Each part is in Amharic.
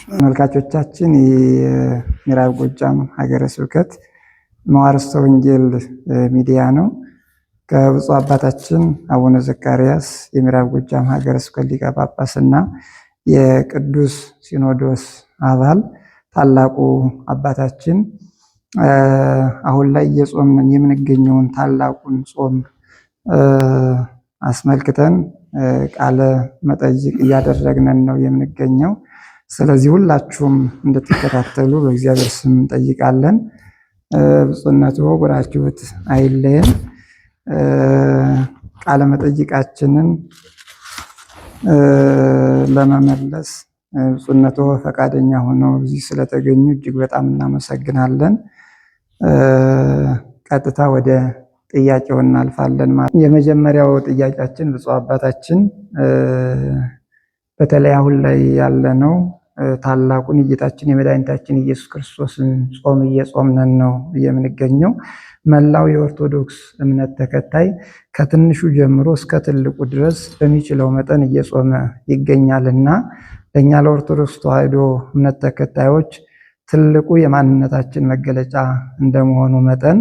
ተመልካቾቻችን የምዕራብ ጎጃም ሀገረ ስብከት መዋዕርስተ ወንጌል ሚዲያ ነው። ከብፁዕ አባታችን አቡነ ዘካርያስ የምዕራብ ጎጃም ሀገረ ስብከት ሊቀ ጳጳስና የቅዱስ ሲኖዶስ አባል ታላቁ አባታችን አሁን ላይ እየጾምን የምንገኘውን ታላቁን ጾም አስመልክተን ቃለ መጠይቅ እያደረግን ነው የምንገኘው። ስለዚህ ሁላችሁም እንድትከታተሉ በእግዚአብሔር ስም እንጠይቃለን። ብፁዕነቱ ወራችሁት አይለየን። ቃለ መጠይቃችንን ለመመለስ ብፁዕነቱ ፈቃደኛ ሆነው እዚህ ስለተገኙ እጅግ በጣም እናመሰግናለን። ቀጥታ ወደ ጥያቄው እናልፋለን። የመጀመሪያው ጥያቄያችን ብፁዕ አባታችን በተለይ አሁን ላይ ያለነው ታላቁን የጌታችን የመድኃኒታችን ኢየሱስ ክርስቶስን ጾም እየጾምን ነው የምንገኘው። መላው የኦርቶዶክስ እምነት ተከታይ ከትንሹ ጀምሮ እስከ ትልቁ ድረስ በሚችለው መጠን እየጾመ ይገኛልና ለእኛ ለኦርቶዶክስ ተዋሕዶ እምነት ተከታዮች ትልቁ የማንነታችን መገለጫ እንደመሆኑ መጠን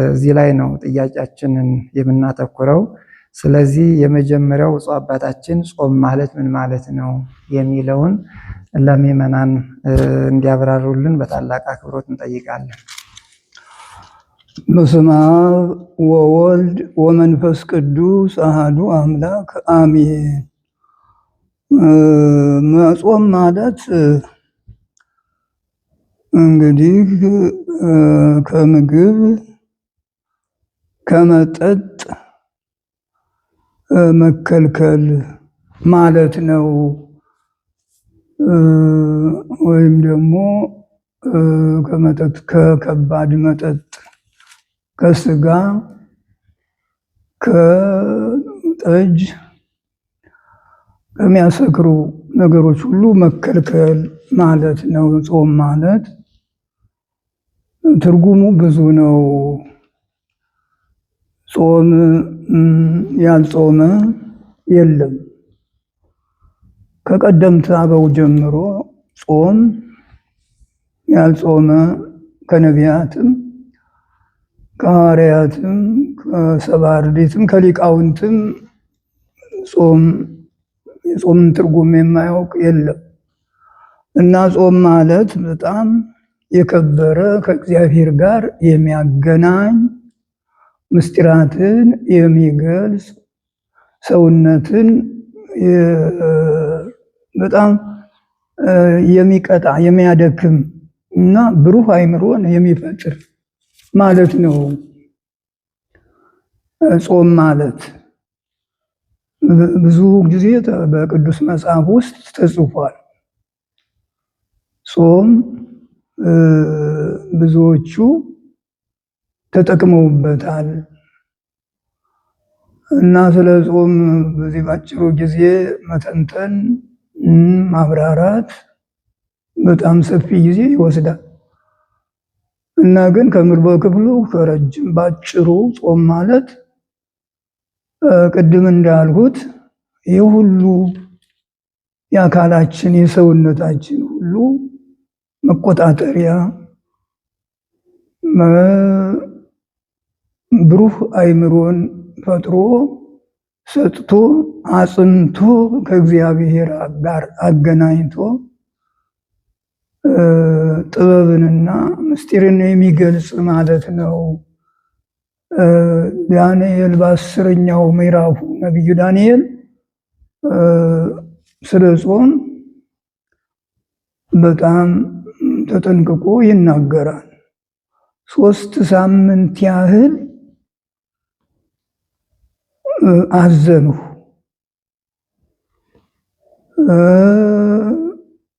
እዚህ ላይ ነው ጥያቄያችንን የምናተኩረው። ስለዚህ የመጀመሪያው ብፁዕ አባታችን ጾም ማለት ምን ማለት ነው የሚለውን ለምዕመናን እንዲያብራሩልን በታላቅ አክብሮት እንጠይቃለን። በስመ አብ ወወልድ ወመንፈስ ቅዱስ አሐዱ አምላክ አሜን። መጾም ማለት እንግዲህ ከምግብ ከመጠጥ መከልከል ማለት ነው። ወይም ደግሞ ከመጠጥ ከከባድ መጠጥ ከስጋ ከጠጅ ከሚያሰክሩ ነገሮች ሁሉ መከልከል ማለት ነው። ጾም ማለት ትርጉሙ ብዙ ነው። ጾም ያልጾመ የለም። ከቀደምት አበው ጀምሮ ጾም ያልጾመ ከነቢያትም ከሐዋርያትም ከሰብዓ አርድእትም ከሊቃውንትም የጾምን ትርጉም የማያውቅ የለም እና ጾም ማለት በጣም የከበረ ከእግዚአብሔር ጋር የሚያገናኝ ምስጢራትን የሚገልጽ ሰውነትን በጣም የሚቀጣ የሚያደክም እና ብሩህ አእምሮን የሚፈጥር ማለት ነው። ጾም ማለት ብዙ ጊዜ በቅዱስ መጽሐፍ ውስጥ ተጽፏል። ጾም ብዙዎቹ ተጠቅመውበታል እና ስለ ጾም በዚህ ባጭሩ ጊዜ መተንተን ማብራራት በጣም ሰፊ ጊዜ ይወስዳል እና ግን ከምር በክፍሉ ከረጅም ባጭሩ ጾም ማለት ቅድም እንዳልሁት የሁሉ የአካላችን የሰውነታችን ሁሉ መቆጣጠሪያ ብሩህ አእምሮን ፈጥሮ ሰጥቶ አጽንቶ ከእግዚአብሔር ጋር አገናኝቶ ጥበብንና ምስጢርን የሚገልጽ ማለት ነው። ዳንኤል በ10ኛው ምዕራፉ ነቢዩ ዳንኤል ስለ ጾም በጣም ተጠንቅቆ ይናገራል። 3 ሳምንት ያህል አዘንሁ።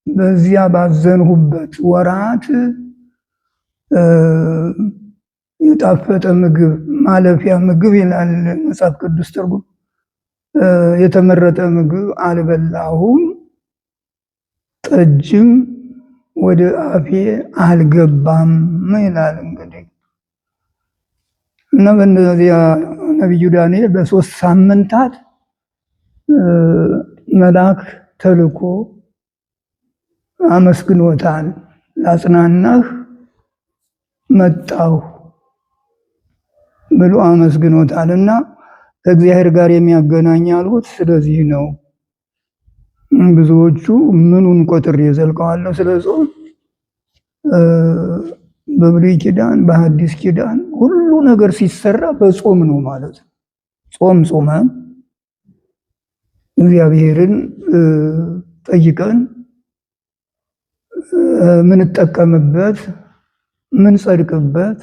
በዚያ ባዘንሁበት ወራት የጣፈጠ ምግብ ማለፊያ ምግብ ይላል መጽሐፍ ቅዱስ ትርጉም፣ የተመረጠ ምግብ አልበላሁም፣ ጠጅም ወደ አፌ አልገባም ይላል። እንግዲህ እና በእነዚያ ነቢዩ ዳንኤል በ3 ሳምንታት መልአክ ተልኮ አመስግኖታል። ላጽናናህ መጣሁ ብሎ አመስግኖታል። እና ከእግዚአብሔር ጋር የሚያገናኝ አልሁት ስለዚህ ነው። ብዙዎቹ ምኑን ቆጥሬ ዘልቀዋለሁ ስለ ጾም፣ በብሉይ ኪዳን በሐዲስ ኪዳን ሁሉ ነገር ሲሰራ በጾም ነው ማለት ነው። ጾም ጾመን እግዚአብሔርን ጠይቀን ምንጠቀምበት ምንጸድቅበት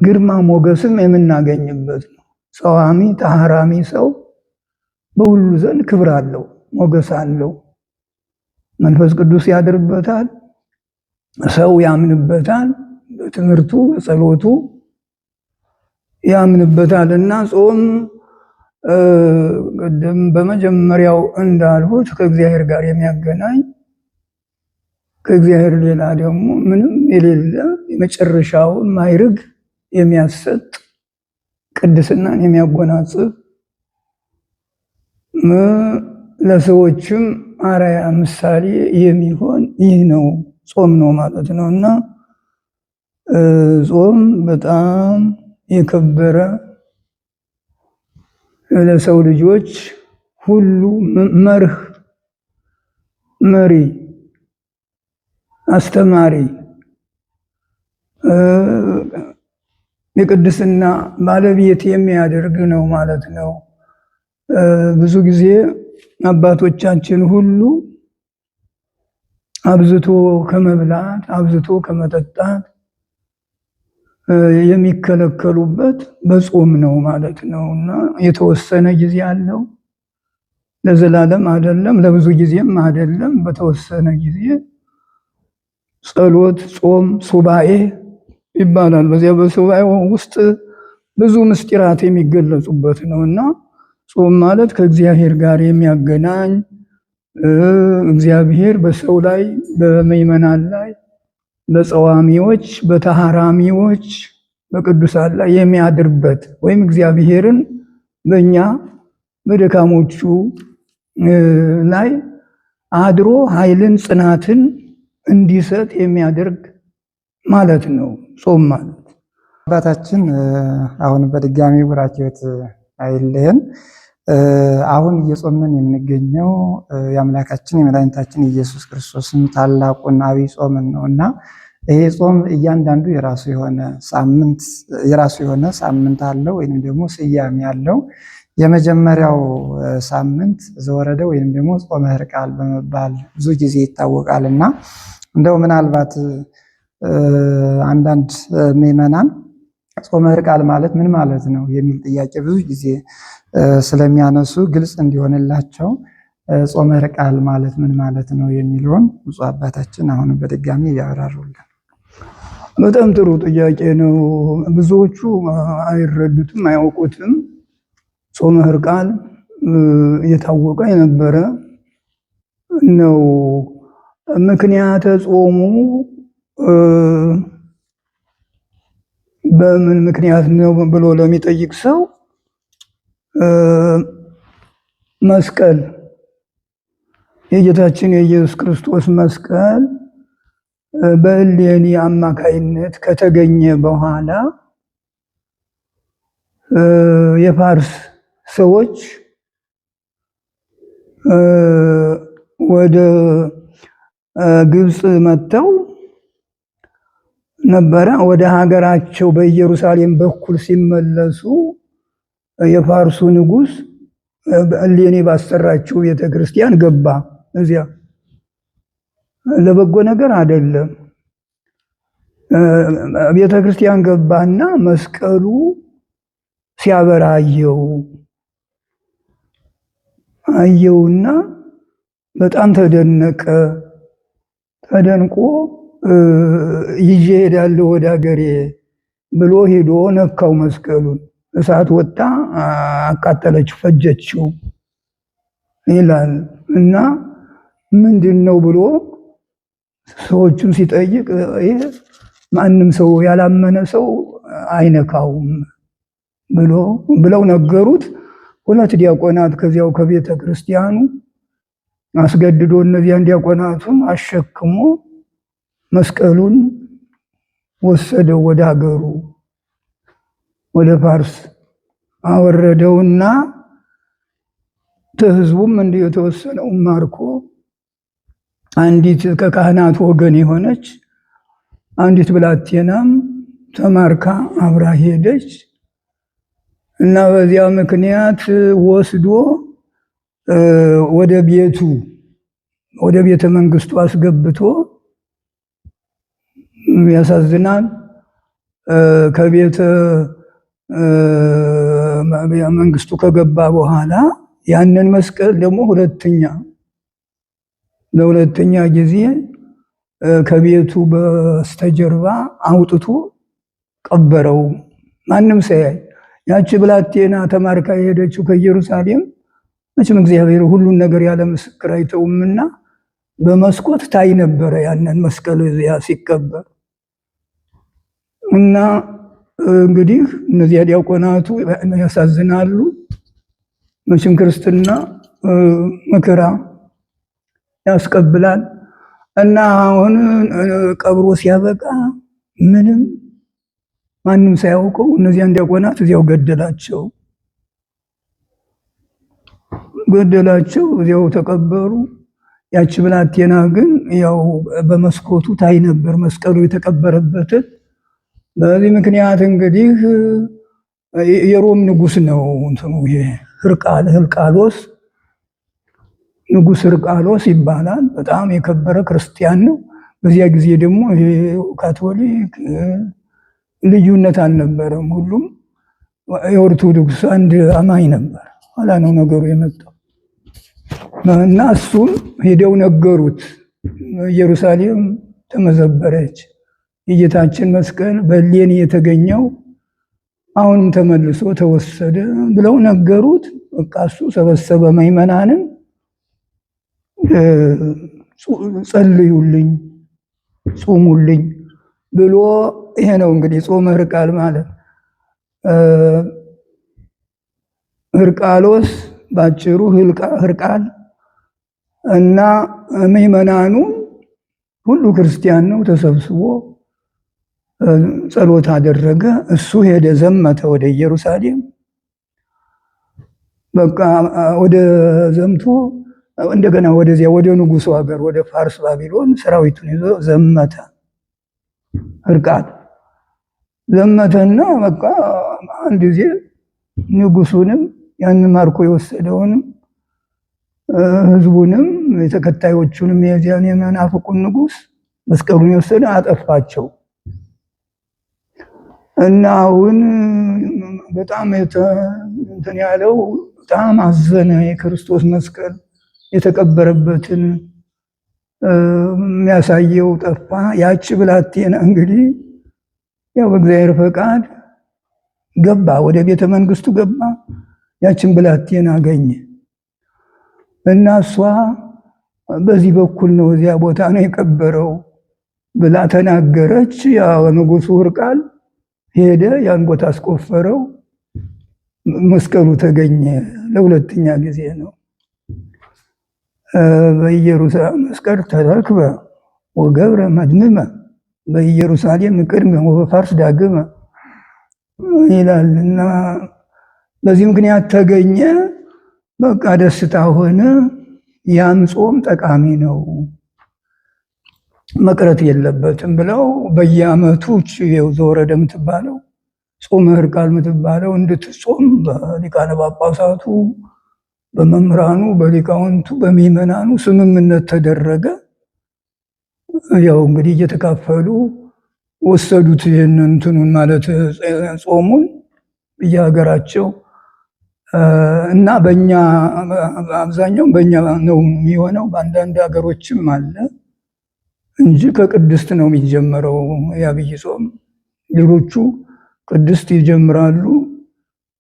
ግርማ ሞገስም የምናገኝበት ነው። ጸዋሚ ተሐራሚ ሰው በሁሉ ዘንድ ክብር አለው፣ ሞገስ አለው። መንፈስ ቅዱስ ያድርበታል፣ ሰው ያምንበታል፣ በትምህርቱ በጸሎቱ ያምንበታል። እና ጾም ቅድም በመጀመሪያው እንዳልሁት ከእግዚአብሔር ጋር የሚያገናኝ ከእግዚአብሔር ሌላ ደግሞ ምንም የሌለ የመጨረሻውን ማዕረግ የሚያሰጥ ቅድስናን የሚያጎናጽፍ ለሰዎችም አርአያ ምሳሌ የሚሆን ይህ ነው ጾም ነው ማለት ነው። እና ጾም በጣም የከበረ ለሰው ልጆች ሁሉ መርህ፣ መሪ፣ አስተማሪ፣ የቅድስና ባለቤት የሚያደርግ ነው ማለት ነው። ብዙ ጊዜ አባቶቻችን ሁሉ አብዝቶ ከመብላት አብዝቶ ከመጠጣት የሚከለከሉበት በጾም ነው ማለት ነው። እና የተወሰነ ጊዜ አለው፣ ለዘላለም አይደለም፣ ለብዙ ጊዜም አይደለም። በተወሰነ ጊዜ ጸሎት፣ ጾም፣ ሱባኤ ይባላል። በዚያ በሱባኤው ውስጥ ብዙ ምስጢራት የሚገለጹበት ነው። እና ጾም ማለት ከእግዚአብሔር ጋር የሚያገናኝ እግዚአብሔር በሰው ላይ በምእመናን ላይ በጸዋሚዎች በተሐራሚዎች በቅዱሳን ላይ የሚያድርበት ወይም እግዚአብሔርን በእኛ በደካሞቹ ላይ አድሮ ኃይልን ጽናትን እንዲሰጥ የሚያደርግ ማለት ነው ጾም ማለት። አባታችን አሁን በድጋሚ ቡራኬዎት አይለየን። አሁን እየጾምን የምንገኘው የአምላካችን የመድኃኒታችን ኢየሱስ ክርስቶስን ታላቁን ዐቢይ ጾምን ነው እና ይሄ ጾም እያንዳንዱ የራሱ የሆነ ሳምንት አለው ወይም ደግሞ ስያሜ አለው። የመጀመሪያው ሳምንት ዘወረደ ወይም ደግሞ ጾመ ሕርቃል በመባል ብዙ ጊዜ ይታወቃል እና እንደው ምናልባት አንዳንድ ምዕመናን ጾመ ሕርቃል ማለት ምን ማለት ነው የሚል ጥያቄ ብዙ ጊዜ ስለሚያነሱ ግልጽ እንዲሆንላቸው ጾመ ሕርቃል ማለት ምን ማለት ነው የሚለውን ብፁዕ አባታችን አሁን በድጋሚ ያብራሩልን። በጣም ጥሩ ጥያቄ ነው። ብዙዎቹ አይረዱትም፣ አያውቁትም። ጾመ ሕርቃል የታወቀ የነበረ ነው። ምክንያተ ጾሙ በምን ምክንያት ነው ብሎ ለሚጠይቅ ሰው መስቀል የጌታችን የኢየሱስ ክርስቶስ መስቀል በእሌኒ አማካይነት ከተገኘ በኋላ የፋርስ ሰዎች ወደ ግብፅ መጥተው ነበረ። ወደ ሀገራቸው በኢየሩሳሌም በኩል ሲመለሱ የፋርሱ ንጉሥ በእሌኒ ባሰራችው ቤተክርስቲያን ገባ። እዚያ ለበጎ ነገር አይደለም። ቤተክርስቲያን ገባና መስቀሉ ሲያበራ አየውና በጣም ተደነቀ። ተደንቆ ይዤ ሄዳለሁ ወደ ሀገሬ ብሎ ሄዶ ነካው መስቀሉን። እሳት ወጣ፣ አቃጠለችው፣ ፈጀችው ይላል እና ምንድን ነው ብሎ ሰዎቹን ሲጠይቅ ማንም ሰው ያላመነ ሰው አይነካውም ብለው ነገሩት። ሁለት ዲያቆናት ከዚያው ከቤተ ክርስቲያኑ አስገድዶ እነዚያን ዲያቆናቱን አሸክሞ መስቀሉን ወሰደው ወደ ሀገሩ ወደ ፋርስ አወረደውና ህዝቡም እንዲህ የተወሰነው ማርኮ አንዲት ከካህናት ወገን የሆነች አንዲት ብላቴናም ተማርካ አብራ ሄደች እና በዚያ ምክንያት ወስዶ ወደ ቤተ መንግስቱ አስገብቶ ያሳዝናል። ከቤተ መንግስቱ ከገባ በኋላ ያንን መስቀል ደግሞ ለሁለተኛ ጊዜ ከቤቱ በስተጀርባ አውጥቶ ቀበረው። ማንም ሳያይ ያቺ ብላቴና ተማርካ የሄደችው ከኢየሩሳሌም መቼም እግዚአብሔር ሁሉን ነገር ያለ ምስክር አይተውምና በመስኮት ታይ ነበረ ያንን መስቀል ያ ሲቀበር እና እንግዲህ እነዚያ ዲያቆናቱ ያሳዝናሉ። መቼም ክርስትና መከራ ያስቀብላል እና አሁን ቀብሮ ሲያበቃ ማንም ሳያውቀው እነዚያን ዲያቆናት እዚያው ገደላቸው፣ እዚያው ተቀበሩ። ያቺ ብላቴና ግን ያው በመስኮቱ ታይ ነበር መስቀሉ የተቀበረበትን። በዚህ ምክንያት እንግዲህ የሮም ንጉስ ነው እንትኑ ህርቃሎስ ንጉስ ህርቃሎስ ይባላል። በጣም የከበረ ክርስቲያን ነው። በዚያ ጊዜ ደግሞ ካቶሊክ ልዩነት አልነበረም። ሁሉም የኦርቶዶክስ አንድ አማኝ ነበር። ኋላ ነው ነገሩ የመጣው እና እሱም ሄደው ነገሩት። ኢየሩሳሌም ተመዘበረች፣ የጌታችን መስቀል በሌን የተገኘው አሁንም ተመልሶ ተወሰደ ብለው ነገሩት። በቃ እሱ ሰበሰበ ምዕመናንን፣ ጸልዩልኝ፣ ጾሙልኝ ብሎ ይሄ ነው እንግዲህ ጾመ ህርቃል ማለት። ህርቃሎስ ባጭሩ ህርቃል እና ምዕመናኑ ሁሉ ክርስቲያን ነው ተሰብስቦ ጸሎት አደረገ። እሱ ሄደ፣ ዘመተ ወደ ኢየሩሳሌም። በቃ ወደ ዘምቶ እንደገና ወደዚያ ወደ ንጉሱ ሀገር ወደ ፋርስ ባቢሎን ሰራዊቱን ይዞ ዘመተ። ህርቃል ዘመተና በቃ አንድ ጊዜ ንጉሱንም ያንን ማርኮ የወሰደውንም ህዝቡንም የተከታዮቹንም የዚያን የመናፍቁን ንጉስ መስቀሉን የወሰደ አጠፋቸው እና አሁን በጣም እንትን ያለው በጣም አዘነ። የክርስቶስ መስቀል የተቀበረበትን የሚያሳየው ጠፋ። ያቺ ብላቴና እንግዲህ ያው በእግዚአብሔር ፈቃድ ገባ፣ ወደ ቤተ መንግስቱ ገባ። ያችን ብላቴና አገኘ እና እሷ በዚህ በኩል ነው እዚያ ቦታ ነው የቀበረው ብላ ተናገረች። ያው ንጉሱ ህርቃል ሄደ፣ ያን ቦታ አስቆፈረው፣ መስቀሉ ተገኘ። ለሁለተኛ ጊዜ ነው። በኢየሩሳሌም መስቀል ተረክበ ወገብረ መድምመ በኢየሩሳሌም ቅድመ ወበፋርስ ዳግመ ይላል እና በዚህ ምክንያት ተገኘ። በቃ ደስታ ሆነ። ያም ጾም ጠቃሚ ነው መቅረት የለበትም ብለው በየዓመቱ ዘወረደ የምትባለው ጾመ ህርቃል የምትባለው እንድትጾም በሊቃነ ጳጳሳቱ፣ በመምህራኑ፣ በሊቃውንቱ፣ በምዕመናኑ ስምምነት ተደረገ። ያው እንግዲህ እየተካፈሉ ወሰዱት። ይህንን እንትኑን ማለት ጾሙን በየሀገራቸው እና በእኛ አብዛኛው በእኛ ነው የሚሆነው። በአንዳንድ ሀገሮችም አለ እንጂ ከቅድስት ነው የሚጀመረው የአብይ ጾም። ሌሎቹ ቅድስት ይጀምራሉ፣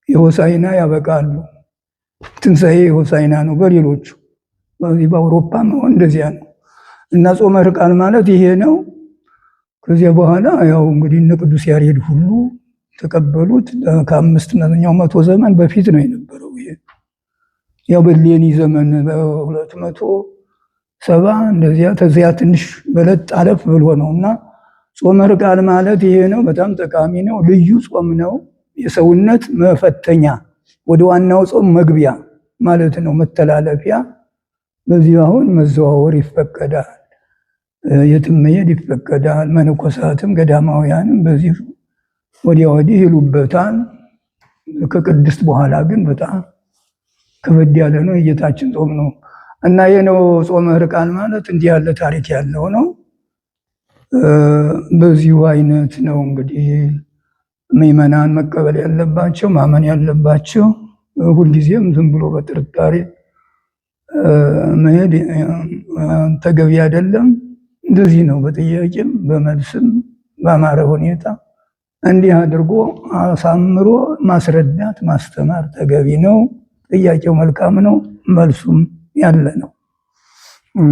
የሆሳዕና ያበቃሉ። ትንሣኤ የሆሳዕና ነው በሌሎቹ። በዚህ በአውሮፓ እንደዚያ ነው። እና ጾመ ሕርቃል ማለት ይሄ ነው። ከዚያ በኋላ ያው እንግዲህ እነ ቅዱስ ያሬድ ሁሉ ተቀበሉት። ከ500ኛው መቶ ዘመን በፊት ነው የነበረው። ይሄ ያው በሌኒ ዘመን በ270 እንደዚያ ተዚያ ትንሽ በለጥ አለፍ ብሎ ነው። እና ጾመ ሕርቃል ማለት ይሄ ነው። በጣም ጠቃሚ ነው። ልዩ ጾም ነው። የሰውነት መፈተኛ፣ ወደ ዋናው ጾም መግቢያ ማለት ነው፣ መተላለፊያ። በዚህ አሁን መዘዋወር ይፈቀዳል፣ የትም መሄድ ይፈቀዳል። መነኮሳትም ገዳማውያንም በዚህ ወዲያ ወዲህ ይሉበታል። ከቅድስት በኋላ ግን በጣም ከበድ ያለ ነው፣ የጌታችን ጾም ነው። እና ይህ ነው ጾመ ሕርቃል ማለት እንዲህ ያለ ታሪክ ያለው ነው። በዚሁ አይነት ነው እንግዲህ ምዕመናን መቀበል ያለባቸው፣ ማመን ያለባቸው። ሁልጊዜም ዝም ብሎ በጥርጣሬ መሄድ ተገቢ አይደለም። እንደዚህ ነው በጥያቄም በመልስም በአማረ ሁኔታ እንዲህ አድርጎ አሳምሮ ማስረዳት ማስተማር ተገቢ ነው። ጥያቄው መልካም ነው፣ መልሱም ያለ ነው።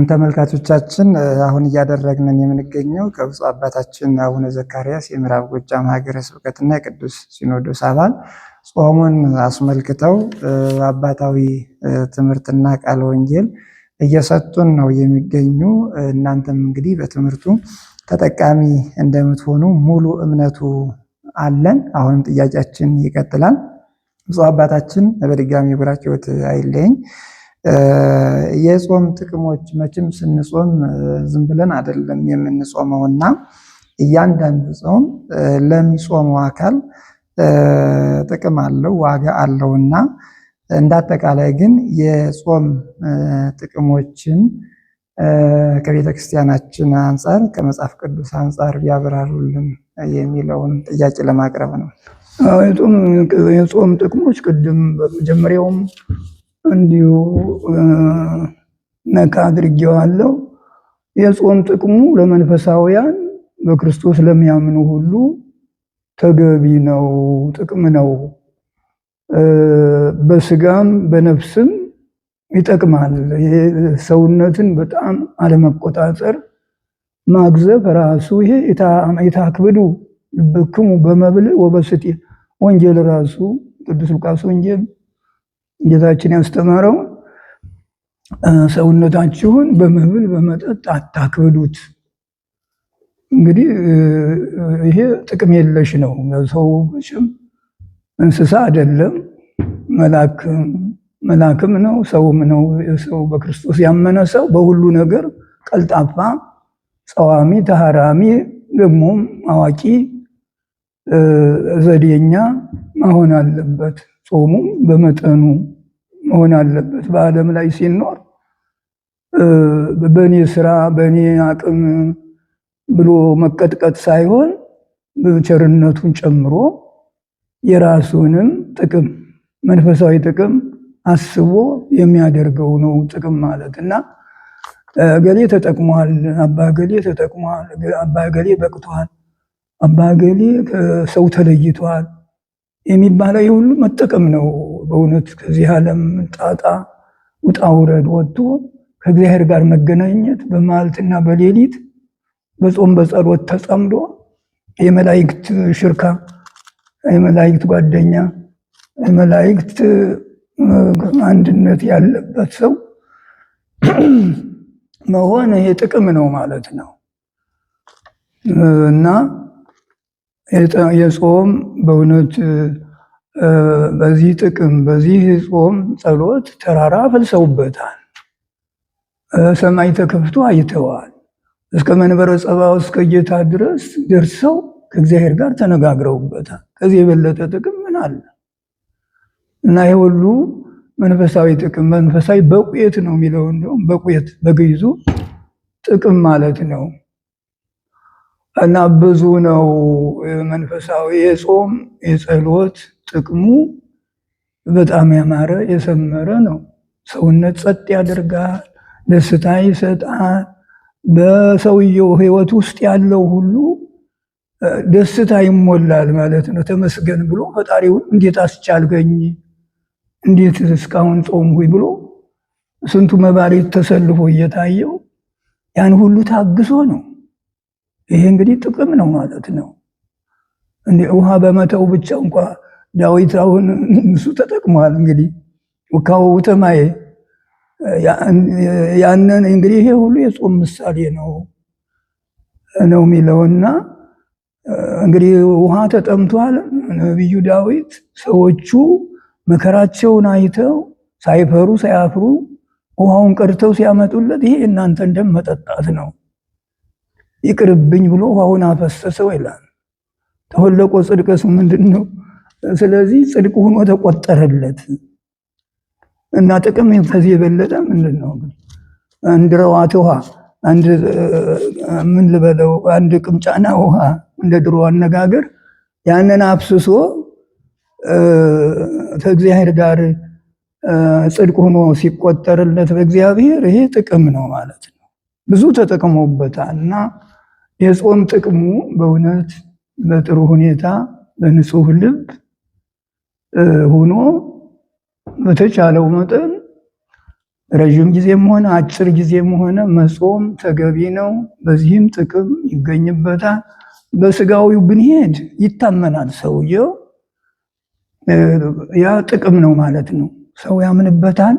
ተመልካቾቻችን አሁን እያደረግንን የምንገኘው ከብፁዕ አባታችን አቡነ ዘካርያስ የምዕራብ ጎጃም ሀገረ ስብከትና የቅዱስ ሲኖዶስ አባል ጾሙን አስመልክተው አባታዊ ትምህርትና ቃለ ወንጌል እየሰጡን ነው የሚገኙ። እናንተም እንግዲህ በትምህርቱ ተጠቃሚ እንደምትሆኑ ሙሉ እምነቱ አለን። አሁንም ጥያቄያችን ይቀጥላል። ብፁዕ አባታችን በድጋሚ ብራችሁት አይለኝ። የጾም ጥቅሞች መቼም ስንጾም ዝም ብለን አይደለም የምንጾመውና እያንዳንዱ ጾም ለሚጾመው አካል ጥቅም አለው፣ ዋጋ አለውና እንዳጠቃላይ ግን የጾም ጥቅሞችን ከቤተ ክርስቲያናችን አንጻር ከመጽሐፍ ቅዱስ አንጻር ቢያብራሩልን የሚለውን ጥያቄ ለማቅረብ ነው። የጾም ጥቅሞች ቅድም በመጀመሪያውም እንዲሁ ነካ አድርጌዋለሁ። የጾም ጥቅሙ ለመንፈሳውያን በክርስቶስ ለሚያምኑ ሁሉ ተገቢ ነው፣ ጥቅም ነው። በስጋም በነፍስም ይጠቅማል። ይሄ ሰውነትን በጣም አለመቆጣጠር ማግዘፍ ራሱ ይሄ የታክብዱ ልብክሙ በመብል ወበስቴ ወንጌል ራሱ ቅዱስ ሉቃስ ወንጌል ጌታችን ያስተማረው ሰውነታችሁን በመብል በመጠጥ አታክብዱት። እንግዲህ ይሄ ጥቅም የለሽ ነው። ሰው መቼም እንስሳ አይደለም፣ መላክም ነው፣ ሰውም ነው። ሰው በክርስቶስ ያመነ ሰው በሁሉ ነገር ቀልጣፋ፣ ጸዋሚ፣ ተሃራሚ፣ ደግሞም አዋቂ፣ ዘዴኛ መሆን አለበት። ጾሙም በመጠኑ መሆን አለበት። በዓለም ላይ ሲኖር በእኔ ስራ በእኔ አቅም ብሎ መቀጥቀጥ ሳይሆን ቸርነቱን ጨምሮ የራሱንም ጥቅም መንፈሳዊ ጥቅም አስቦ የሚያደርገው ነው ጥቅም ማለት እና ገሌ ተጠቅሟል፣ አባ ገሌ ተጠቅሟል፣ አባ ገሌ በቅቷል፣ አባ ገሌ ከሰው ተለይቷል የሚባለው ሁሉ መጠቀም ነው። በእውነት ከዚህ ዓለም ጣጣ ውጣ ውረድ ወጥቶ ከእግዚአብሔር ጋር መገናኘት በመዓልትና በሌሊት በጾም በጸሎት ተጸምዶ የመላእክት ሽርካ፣ የመላእክት ጓደኛ፣ የመላእክት አንድነት ያለበት ሰው መሆን ይሄ ጥቅም ነው ማለት ነው እና የጾም በእውነት በዚህ ጥቅም በዚህ ጾም ጸሎት ተራራ ፈልሰውበታል። ሰማይ ተከፍቶ አይተዋል። እስከ መንበረ ጸባዖት እስከ ጌታ ድረስ ደርሰው ከእግዚአብሔር ጋር ተነጋግረውበታል። ከዚህ የበለጠ ጥቅም ምን አለ? እና ይሄ ሁሉ መንፈሳዊ ጥቅም፣ መንፈሳዊ በቁየት ነው የሚለው። እንደውም በቁየት በግዕዙ ጥቅም ማለት ነው። እና ብዙ ነው መንፈሳዊ የጾም የጸሎት ጥቅሙ በጣም ያማረ የሰመረ ነው። ሰውነት ጸጥ ያደርጋል፣ ደስታ ይሰጣል። በሰውየው ሕይወት ውስጥ ያለው ሁሉ ደስታ ይሞላል ማለት ነው። ተመስገን ብሎ ፈጣሪውን እንዴት አስቻልከኝ፣ እንዴት እስካሁን ጾምኩኝ ብሎ ስንቱ መባሌት ተሰልፎ እየታየው ያን ሁሉ ታግሶ ነው። ይሄ እንግዲህ ጥቅም ነው ማለት ነው። ውሃ በመተው ብቻ እንኳ ዳዊት አሁን እሱ ተጠቅሟል። እንግዲህ ውካው ተማየ ያንን እንግዲህ ይሄ ሁሉ የጾም ምሳሌ ነው የሚለውና እንግዲህ ውሃ ተጠምቷል ነቢዩ ዳዊት። ሰዎቹ መከራቸውን አይተው ሳይፈሩ ሳያፍሩ ውሃውን ቀድተው ሲያመጡለት ይሄ እናንተ ደም መጠጣት ነው ይቅርብኝ ብሎ ውሃውን አፈሰሰው ይላል። ተወለቆ ጽድቀሱ ምንድን ነው? ስለዚህ ጽድቅ ሆኖ ተቆጠረለት እና ጥቅም ከዚህ የበለጠ ምንድን ነው? አንድ ረዋት ውሃ አንድ ምን ልበለው አንድ ቅምጫና ውሃ እንደ ድሮ አነጋገር ያንን አፍስሶ ከእግዚአብሔር ጋር ጽድቅ ሆኖ ሲቆጠርለት በእግዚአብሔር ይሄ ጥቅም ነው ማለት ነው። ብዙ ተጠቅሞበታል እና የጾም ጥቅሙ በእውነት በጥሩ ሁኔታ በንጹህ ልብ ሆኖ በተቻለው መጠን ረዥም ጊዜም ሆነ አጭር ጊዜም ሆነ መጾም ተገቢ ነው። በዚህም ጥቅም ይገኝበታል። በስጋዊው ብንሄድ ይታመናል ሰውየው፣ ያ ጥቅም ነው ማለት ነው። ሰው ያምንበታል፣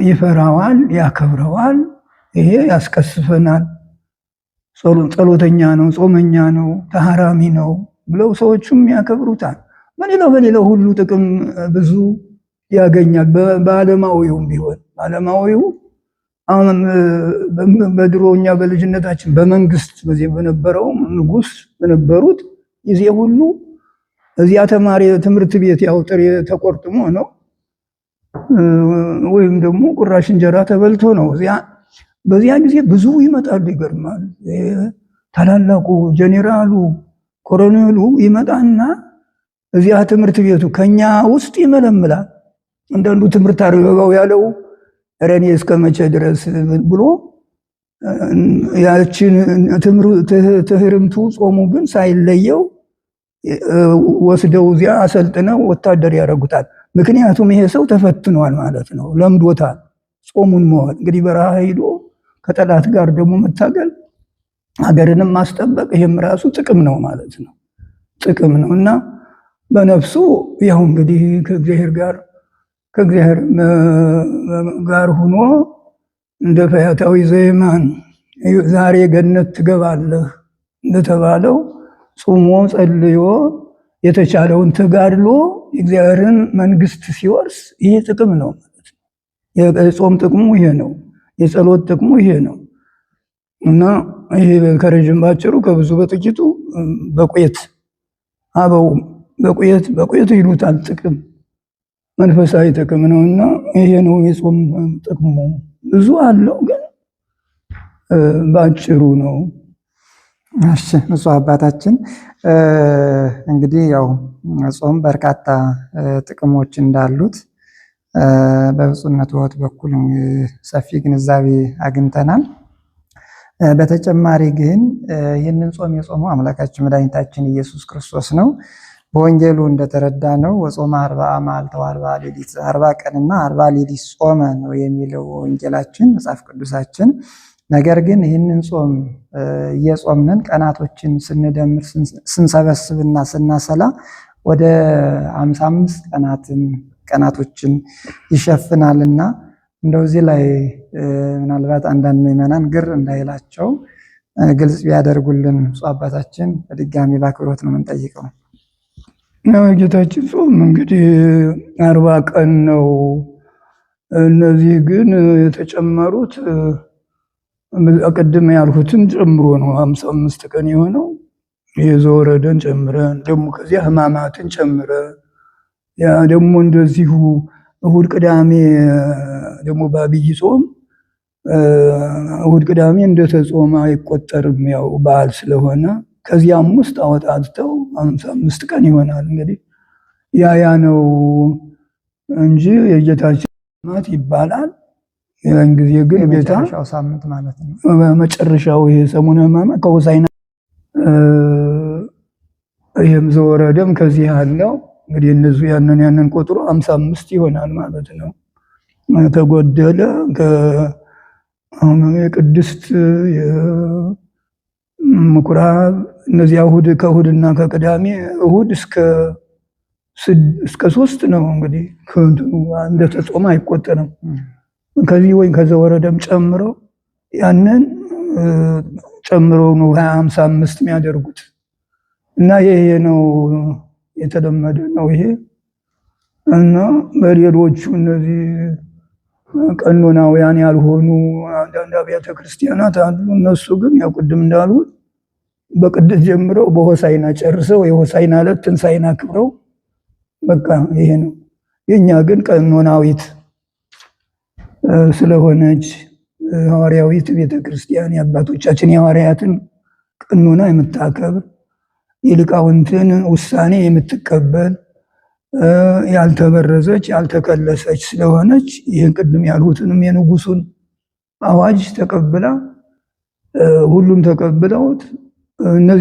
ይፈራዋል፣ ያከብረዋል። ይሄ ያስቀስፈናል። ጸሎተኛ ነው፣ ጾመኛ ነው፣ ተሐራሚ ነው ብለው ሰዎቹም ያከብሩታል። በሌላው ሁሉ ጥቅም ብዙ ያገኛል። በዓለማዊውም ቢሆን ዓለማዊው አሁን በድሮ እኛ በልጅነታችን በመንግስት በዚህ በነበረው ንጉስ በነበሩት ጊዜ ሁሉ እዚያ ተማሪ ትምህርት ቤት ያው ጥሬ ተቆርጥሞ ነው ወይም ደግሞ ቁራሽ እንጀራ ተበልቶ ነው። በዚያ ጊዜ ብዙ ይመጣሉ። ይገርማል። ታላላቁ ጄኔራሉ ኮሎኔሉ ይመጣና እዚያ ትምህርት ቤቱ ከኛ ውስጥ ይመለምላል። አንዳንዱ ትምህርት አርበው ያለው ረኔ እስከ መቼ ድረስ ብሎ ያችን ትህርምቱ ጾሙ ግን ሳይለየው ወስደው እዚያ አሰልጥነው ወታደር ያደርጉታል። ምክንያቱም ይሄ ሰው ተፈትኗል ማለት ነው፣ ለምዶታል ጾሙን መዋል። እንግዲህ በረሃ ሄዶ ከጠላት ጋር ደግሞ መታገል ሀገርንም ማስጠበቅ ይሄም ራሱ ጥቅም ነው ማለት ነው፣ ጥቅም ነው እና በነፍሱ ያው እንግዲህ ከእግዚአብሔር ጋር ሆኖ እንደ ፈያታዊ ዘይማን ዛሬ ገነት ትገባለህ እንደተባለው ጾሞ ጸልዮ የተቻለውን ተጋድሎ የእግዚአብሔርን መንግስት ሲወርስ ይሄ ጥቅም ነው ማለት ነው። የጾም ጥቅሙ ይሄ ነው፣ የጸሎት ጥቅሙ ይሄ ነው እና ይሄ ከረጅም ባጭሩ ከብዙ በጥቂቱ በቁየት አበው በቁየት ይሉታል። ጥቅም መንፈሳዊ ጥቅም ነውና ይሄ ነው የጾም ጥቅሙ። ብዙ አለው ግን ባጭሩ ነው። እሺ ብፁዕ አባታችን እንግዲህ ያው ጾም በርካታ ጥቅሞች እንዳሉት በብፁዕነትዎት በኩል ሰፊ ግንዛቤ አግኝተናል። በተጨማሪ ግን ይህንን ጾም የጾመው አምላካችን መድኃኒታችን ኢየሱስ ክርስቶስ ነው። በወንጌሉ እንደተረዳ ነው ወጾመ 40 መዓልተ ወ40 ሌሊት 40 ቀንና 40 ሌሊት ጾመ ነው የሚለው ወንጌላችን መጽሐፍ ቅዱሳችን። ነገር ግን ይህንን ጾም እየጾምን ቀናቶችን ስንደምር ስንሰበስብና ስናሰላ ወደ 55 ቀናቶችን ይሸፍናልና እንደዚህ ላይ ምናልባት አንዳንድ ምዕመናን ግር እንዳይላቸው ግልጽ ቢያደርጉልን ብፁዕ አባታችን በድጋሚ በአክብሮት ነው የምንጠይቀው። ጌታችን ጾም እንግዲህ 40 ቀን ነው። እነዚህ ግን የተጨመሩት ቅድም ያልሁትን ጨምሮ ነው 55 ቀን የሆነው። የዘወረደን ጨምረን ደግሞ ከዚያ ሕማማትን ጨምረን ያ ደግሞ እንደዚሁ እሁድ ቅዳሜ ደግሞ በአብይ ጾም እሑድ ቅዳሜ እንደተጾመ አይቆጠርም፣ ያው በዓል ስለሆነ ከዚያም ውስጥ አወጣጥተው 55 ቀን ይሆናል። እንግዲህ ያ ነው እንጂ የጌታችን ሕማማት ይባላል። ያን ጊዜ ግን ጌታ ሳምንት ማለት ነው በመጨረሻው ይሄ ሰሙነ ሕማማት ከሆሳዕና ይሄም ዘወረደም ከዚህ ያለው እንግዲህ እነዚህ ያንን ቁጥሩ 55 ይሆናል ማለት ነው። ተጎደለ የቅድስት የምኩራብ እነዚያ ከእሑድና ከቅዳሜ እሑድ እስከ 3 ነው እንግዲህ እንደተጾመ አይቆጠርም። ከዚህ ወይም ከዘወረደም ጨምረው ያንን ጨምረው ነው 55 የሚያደርጉት እና ይሄ ነው የተለመደ ነው ይሄ። እና በሌሎቹ እነዚህ ቀኖናውያን ያልሆኑ አንዳንድ አብያተ ክርስቲያናት አሉ። እነሱ ግን ያው ቅድም እንዳሉት በቅድስ ጀምረው በሆሳዕና ጨርሰው የሆሳዕና ዕለት ትንሣኤን አክብረው በቃ ይሄ ነው። የኛ ግን ቀኖናዊት ስለሆነች ሐዋርያዊት ቤተክርስቲያን የአባቶቻችን የሐዋርያትን ቀኖና የምታከብር የሊቃውንትን ውሳኔ የምትቀበል ያልተበረዘች ያልተከለሰች ስለሆነች ይህን ቅድም ያልሁትንም የንጉሱን አዋጅ ተቀብላ ሁሉም ተቀብለውት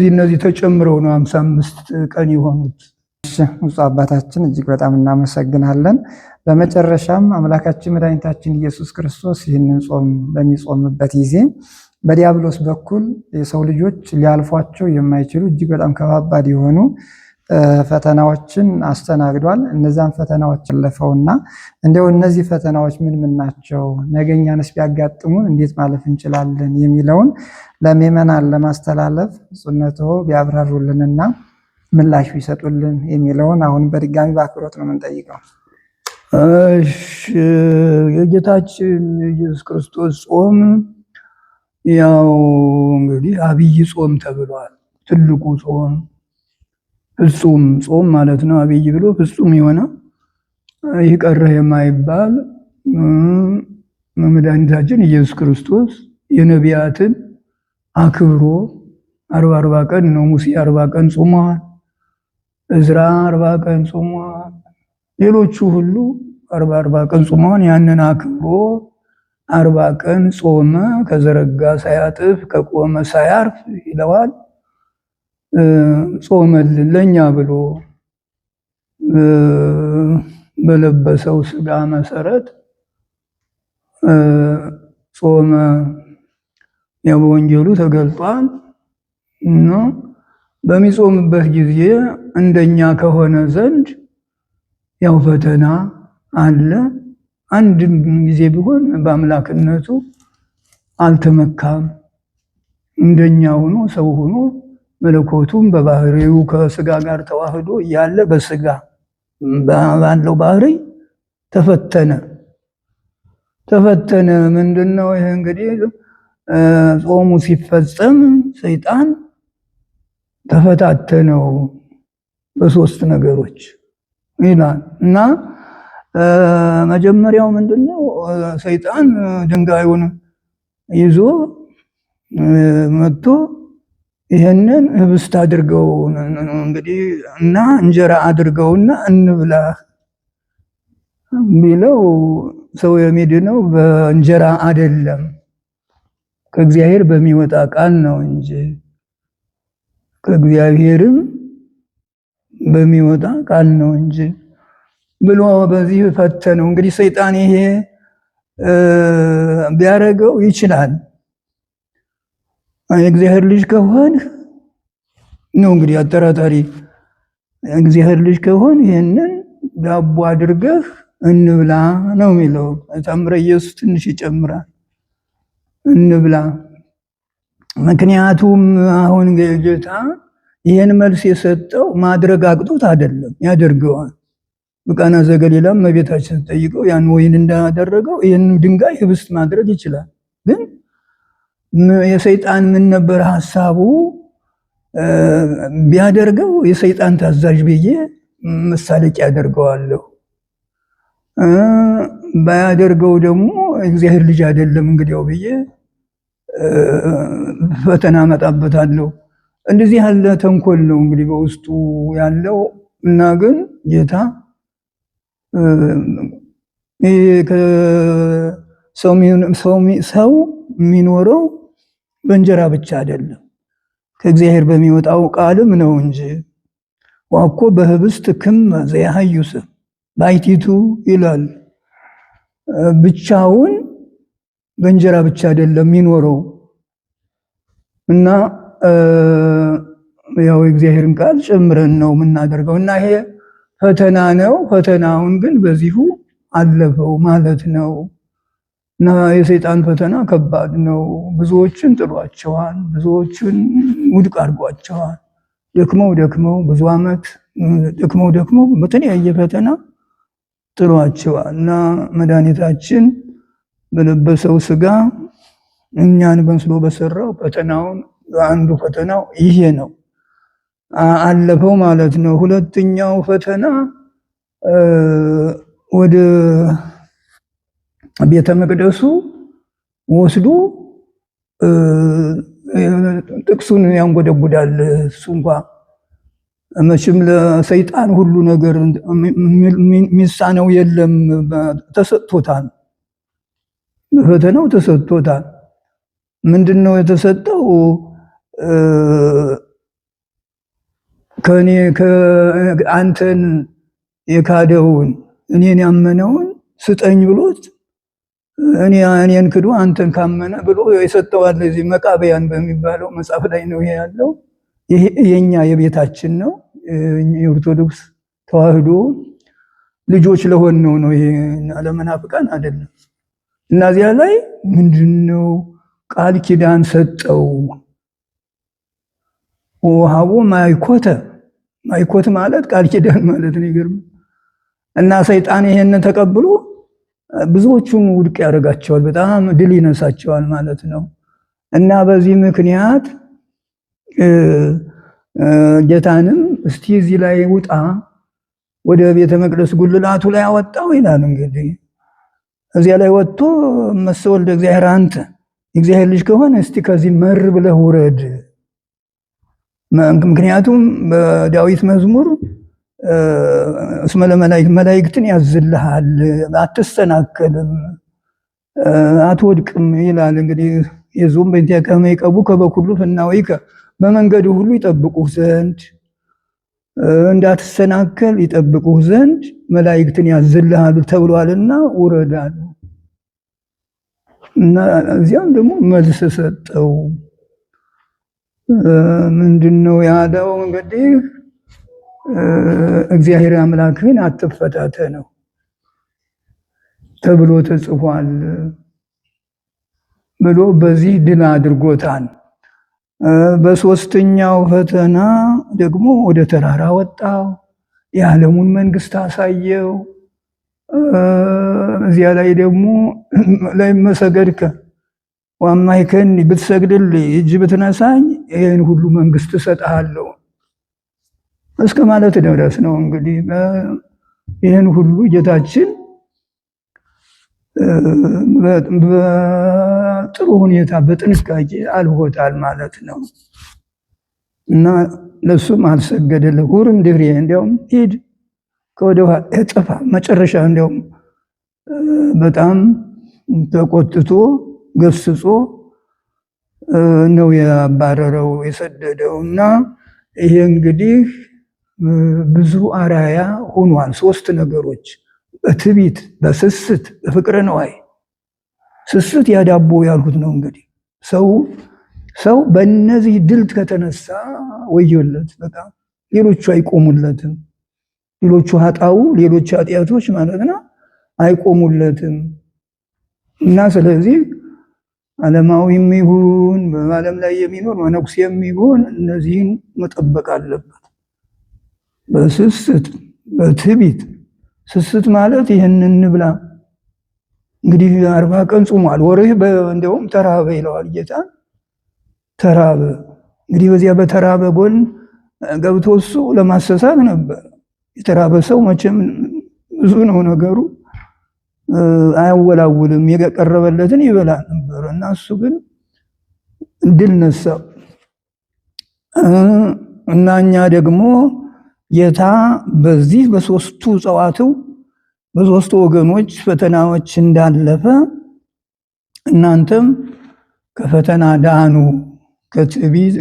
እነዚህ ተጨምረው ነው 55 ቀን የሆኑት። ብፁዕ አባታችን እጅግ በጣም እናመሰግናለን። በመጨረሻም አምላካችን መድኃኒታችን ኢየሱስ ክርስቶስ ይህንን ጾም በሚጾምበት ጊዜ በዲያብሎስ በኩል የሰው ልጆች ሊያልፏቸው የማይችሉ እጅግ በጣም ከባባድ የሆኑ ፈተናዎችን አስተናግዷል። እነዛን ፈተናዎች ያለፈውና እንደው እነዚህ ፈተናዎች ምን ናቸው፣ ነገኛንስ ቢያጋጥሙን እንዴት ማለፍ እንችላለን የሚለውን ለምዕመናን ለማስተላለፍ ብፁዕነትዎ ቢያብራሩልንና ምላሽ ቢሰጡልን የሚለውን አሁን በድጋሚ በአክብሮት ነው የምንጠይቀው። የጌታችን ኢየሱስ ክርስቶስ ጾም ያው እንግዲህ አብይ ጾም ተብሏል። ትልቁ ጾም ፍጹም ጾም ማለት ነው። አብይ ብሎ ፍጹም የሆነ ይህ ቀረ የማይባል መድኃኒታችን ኢየሱስ ክርስቶስ የነቢያትን አክብሮ 40 ቀን ነው። ሙሴ 40 ቀን ጾመዋል። እዝራ 40 ቀን ጾመዋል። ሌሎቹ ሁሉ 40 ቀን ጾመዋል። ያንን አክብሮ 40 ቀን ጾመ፣ ከዘረጋ ሳያጥፍ ከቆመ ሳያርፍ ይለዋል። ጾመልን ለኛ ብሎ በለበሰው ስጋ መሰረት ጾመ። ያው በወንጌሉ ተገልጧል እና በሚጾምበት ጊዜ እንደኛ ከሆነ ዘንድ ያው ፈተና አለ። አንድ ጊዜ ቢሆን በአምላክነቱ አልተመካም። እንደኛ ሆኖ ሰው ሆኖ መለኮቱም በባህሪው ከስጋ ጋር ተዋህዶ እያለ በስጋ ባለው ባህሪ ተፈተነ። ምንድነው ይሄ እንግዲህ ጾሙ ሲፈጸም ሰይጣን ተፈታተነው በሶስት ነገሮች ይላል እና መጀመሪያው ምንድነው ሰይጣን ድንጋዩን ይዞ መጥቶ ይሄንን ህብስት አድርገው እንግዲህ እና እንጀራ አድርገውና እንብላ ቢለው ሰው የሚድነው በእንጀራ አይደለም ከእግዚአብሔር በሚወጣ ቃል ነው እንጂ ከእግዚአብሔርም በሚወጣ ቃል ነው እንጂ ብሎ በዚህ ፈተነው። እንግዲህ ሰይጣን ይሄ ቢያረገው ይችላል። የእግዚአብሔር ልጅ ከሆነ ነው እንግዲህ አጠራጣሪ እግዚአብሔር ልጅ ከሆነ ይሄንን ዳቦ አድርገህ እንብላ ነው የሚለው። ተአምረ ኢየሱስ ትንሽ ይጨምራል። እንብላ። ምክንያቱም አሁን ጌታ ይሄን መልስ የሰጠው ማድረግ አቅቶት አይደለም፣ ያደርገዋል። በቃና ዘገሊላም እመቤታችን ጠይቀው ያን ወይን እንዳደረገው ይሄን ድንጋይ ህብስት ማድረግ ይችላል። ግን የሰይጣን ምን ነበር ሐሳቡ? ቢያደርገው የሰይጣን ታዛዥ ብዬ መሳለቂያ ያደርገዋለሁ፣ ባያደርገው ደግሞ እግዚአብሔር ልጅ አይደለም እንግዲያው ብዬ ፈተና መጣበታለሁ። እንደዚህ ያለ ተንኮል ነው እንግዲህ በውስጡ ያለው እና ግን ጌታ ሰው የሚኖረው በእንጀራ ብቻ አይደለም ከእግዚአብሔር በሚወጣው ቃልም ነው እንጂ ዋኮ በህብስት ክመ ዘያሐዩስ ባይቲቱ ይላል። ብቻውን በእንጀራ ብቻ አይደለም የሚኖረው እና ያው የእግዚአብሔርን ቃል ጨምረን ነው የምናደርገው እና ይሄ ፈተና ነው። ፈተናውን ግን በዚሁ አለፈው ማለት ነው እና የሰይጣን ፈተና ከባድ ነው። ብዙዎችን ጥሏቸዋል፣ ብዙዎችን ውድቅ አድርጓቸዋል። ደክመው ብዙ ዓመት ደክመው በተለያየ ፈተና ጥሏቸዋል እና መድኃኒታችን በለበሰው ስጋ እኛን መስሎ በሰራው ፈተናውን አንዱ ፈተናው ይሄ ነው አለፈው ማለት ነው። ሁለተኛው ፈተና ወደ ቤተ መቅደሱ ወስዶ ጥቅሱን ያንጎደጉዳል። እሱ እንኳን መቼም ለሰይጣን ሁሉ ነገር የሚሳነው የለም። ተሰጥቶታል፣ ፈተናው ተሰጥቶታል። ምንድነው የተሰጠው? አንተን የካደውን እኔን ያመነውን ስጠኝ ብሎት እኔን ክዶ አንተን ካመነ ብሎ የሰጠዋል። እዚህ መቃብያን በሚባለው መጽሐፍ ላይ ነው ይሄ ያለው። ይሄ የኛ የቤታችን ነው፣ የኦርቶዶክስ ተዋህዶ ልጆች ለሆን ነው ይሄ ለመናፍቃን አይደለም። እናዚያ ላይ ምንድነው ቃል ኪዳን ሰጠው። ወሃቦ ማይኮት ማለት ቃል ኪዳን ማለት ነው። ይገርም እና ሰይጣን ይሄንን ተቀብሎ ብዙዎቹን ውድቅ ያደርጋቸዋል፣ በጣም ድል ይነሳቸዋል ማለት ነው። እና በዚህ ምክንያት ጌታንም እስቲ እዚህ ላይ ውጣ ወደ ቤተ መቅደስ ጉልላቱ ላይ አወጣው ይላል። እንግዲህ እዚያ ላይ ወጥቶ ወልደ እግዚአብሔር አንተ የእግዚአብሔር ልጅ ከሆነ እስቲ ከዚህ መር ብለህ ውረድ። ምክንያቱም በዳዊት መዝሙር እስመ ለመላእክትን ያዝልሃል፣ አትሰናከልም፣ አትወድቅም ይላል። እንግዲህ የዞም በእንቲአከ ከመ ይቀቡከ በኩሉ ፍናዊከ በመንገዱ ሁሉ ይጠብቁህ ዘንድ እንዳትሰናከል ይጠብቁህ ዘንድ መላእክትን ያዝልሃል ተብሏልና ውረዳል። እና እዚያም ደግሞ መልስ ሰጠው። ምንድነው ያለው? እንግዲህ እግዚአብሔር አምላክህን አትፈታተነው ተብሎ ተጽፏል ብሎ በዚህ ድል አድርጎታል። በሶስተኛው ፈተና ደግሞ ወደ ተራራ ወጣው፣ የዓለሙን መንግስት አሳየው። እዚያ ላይ ደግሞ ለመሰገድከ ወአማይከኒ ብትሰግድልኝ እጅ ብትነሳኝ ይህን ሁሉ መንግስት እሰጥሃለሁ እስከ ማለት ድረስ ነው። እንግዲህ ይህን ሁሉ ጌታችን በጥሩ ሁኔታ በጥንቃቄ አልፎታል ማለት ነው እና ለሱም አልሰገደልህ። ሁርም ድሬ እንዲያውም ሂድ ከወደኋላ እጥፋ መጨረሻ እንዲያውም በጣም ተቆጥቶ ገስጾ ነው ያባረረው የሰደደው። እና ይሄ እንግዲህ ብዙ አራያ ሆኗል። ሶስት ነገሮች በትዕቢት፣ በስስት፣ በፍቅረ ነዋይ። ስስት ያዳቦ ያልኩት ነው። እንግዲህ ሰው በእነዚህ ድል ከተነሳ ወዮለት በጣም ሌሎቹ አይቆሙለትም። ሌሎቹ ሌሎቹ ኃጢአቶች ማለት ነው አይቆሙለትም። እና ስለዚህ ዓለማዊም ይሁን በዓለም ላይ የሚኖር መነኩሴም ይሁን እነዚህን መጠበቅ አለበት። በስስት በትዕቢት። ስስት ማለት ይህንን እንብላ እንግዲህ 40 ቀን ጾሟል፣ ወርህ እንደውም ተራበ ይለዋል ጌታ። ተራበ እንግዲህ በዚያ በተራበ ጎን ገብቶ እሱ ለማሰሳት ነበር። የተራበ ሰው መቼም ብዙ ነው ነገሩ። አያወላውልም፣ የቀረበለትን ይበላ ነበር እና እሱ ግን ድል ነሳው እና እኛ ደግሞ ጌታ በዚህ በሶስቱ ጸዋትው በሶስቱ ወገኖች ፈተናዎች እንዳለፈ እናንተም ከፈተና ዳኑ፣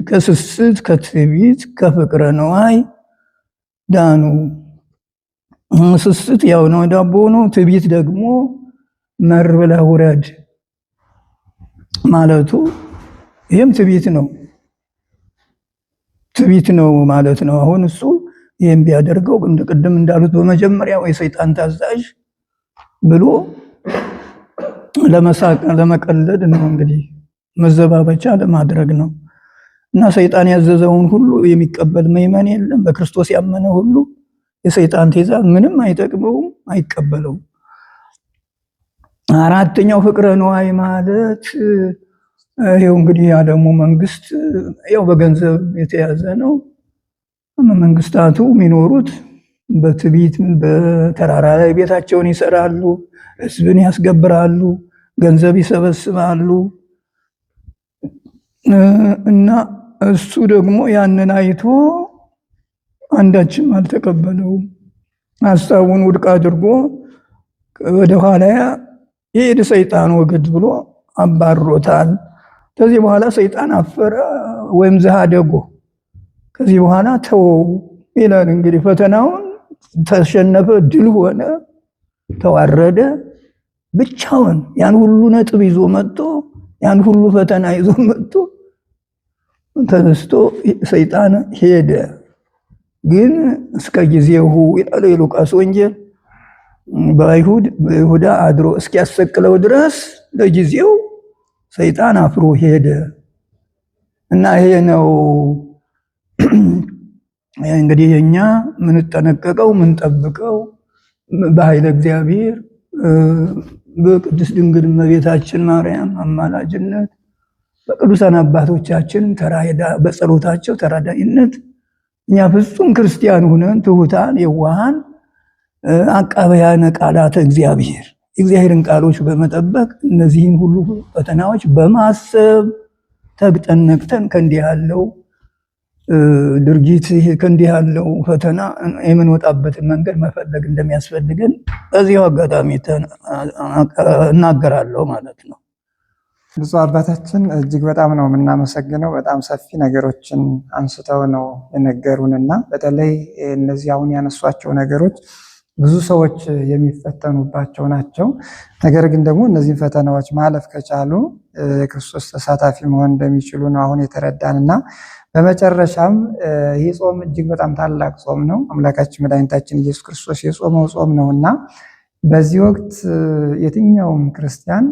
ከስስት ከትዕቢት ከፍቅረ ነዋይ ዳኑ። ስስት ያው ነው ዳቦ ነው። ትዕቢት ደግሞ መር ብለህ ውረድ ማለቱ ይህም ትዕቢት ነው ማለት ነው። አሁን እሱ ይህም ቢያደርገው ቅድም እንዳሉት በመጀመሪያው የሰይጣን ታዛዥ ብሎ ለመሳቅ ለመቀለድ ነው፣ እንግዲህ መዘባበቻ ለማድረግ ነው። እና ሰይጣን ያዘዘውን ሁሉ የሚቀበል ምእመን የለም። በክርስቶስ ያመነ ሁሉ የሰይጣን ትእዛዝ ምንም አይጠቅመውም፣ አይቀበለውም። አራተኛው ፍቅረ ነዋይ ማለት ይኸው እንግዲህ የዓለሙ መንግስት ያው በገንዘብ የተያዘ ነው። መንግስታቱ የሚኖሩት በትዕቢት በተራራ ላይ ቤታቸውን ይሰራሉ፣ ህዝብን ያስገብራሉ፣ ገንዘብ ይሰበስባሉ። እና እሱ ደግሞ ያንን አይቶ አንዳችም አልተቀበለውም። ሀሳቡን ውድቅ አድርጎ ወደ ኋላ ይሄድ ሰይጣን ወግድ ብሎ አባሮታል። ከዚህ በኋላ ሰይጣን አፈረ ወይም ዘሃደጎ ከዚህ በኋላ ተወው ይላል። እንግዲህ ፈተናውን ተሸነፈ፣ ድል ሆነ፣ ተዋረደ። ብቻውን ያን ሁሉ ነጥብ ይዞ መጥቶ ያን ሁሉ ፈተና ይዞ መጥቶ ተነስቶ ሰይጣን ሄደ። ግን እስከ ጊዜው ይላል የሉቃስ ወንጌል በይሁዳ አድሮ እስኪያሰቅለው ድረስ ለጊዜው ሰይጣን አፍሮ ሄደ። እና ይሄ ነው እንግዲህ እኛ ምንጠነቀቀው ምንጠብቀው በኃይለ እግዚአብሔር በቅድስት ድንግል እመቤታችን ማርያም አማላጅነት በቅዱሳን አባቶቻችን በጸሎታቸው ተራዳኢነት እኛ ፍጹም ክርስቲያን ሆነን ትሑታን የዋሃን አቃበያነ ቃላተ እግዚአብሔር የእግዚአብሔርን ቃሎች በመጠበቅ እነዚህን ሁሉ ፈተናዎች በማሰብ ተግተን ነቅተን ከእንዲህ ያለው ድርጊት ከእንዲህ ያለው ፈተና የምንወጣበትን መንገድ መፈለግ እንደሚያስፈልገን በዚሁ አጋጣሚ እናገራለሁ ማለት ነው። ብፁዕ አባታችን እጅግ በጣም ነው የምናመሰግነው። በጣም ሰፊ ነገሮችን አንስተው ነው የነገሩንና በተለይ እነዚህ አሁን ያነሷቸው ነገሮች ብዙ ሰዎች የሚፈተኑባቸው ናቸው። ነገር ግን ደግሞ እነዚህን ፈተናዎች ማለፍ ከቻሉ የክርስቶስ ተሳታፊ መሆን እንደሚችሉ ነው አሁን የተረዳንና በመጨረሻም ይህ ጾም እጅግ በጣም ታላቅ ጾም ነው። አምላካችን መድኃኒታችን ኢየሱስ ክርስቶስ የጾመው ጾም ነውና በዚህ ወቅት የትኛውም ክርስቲያን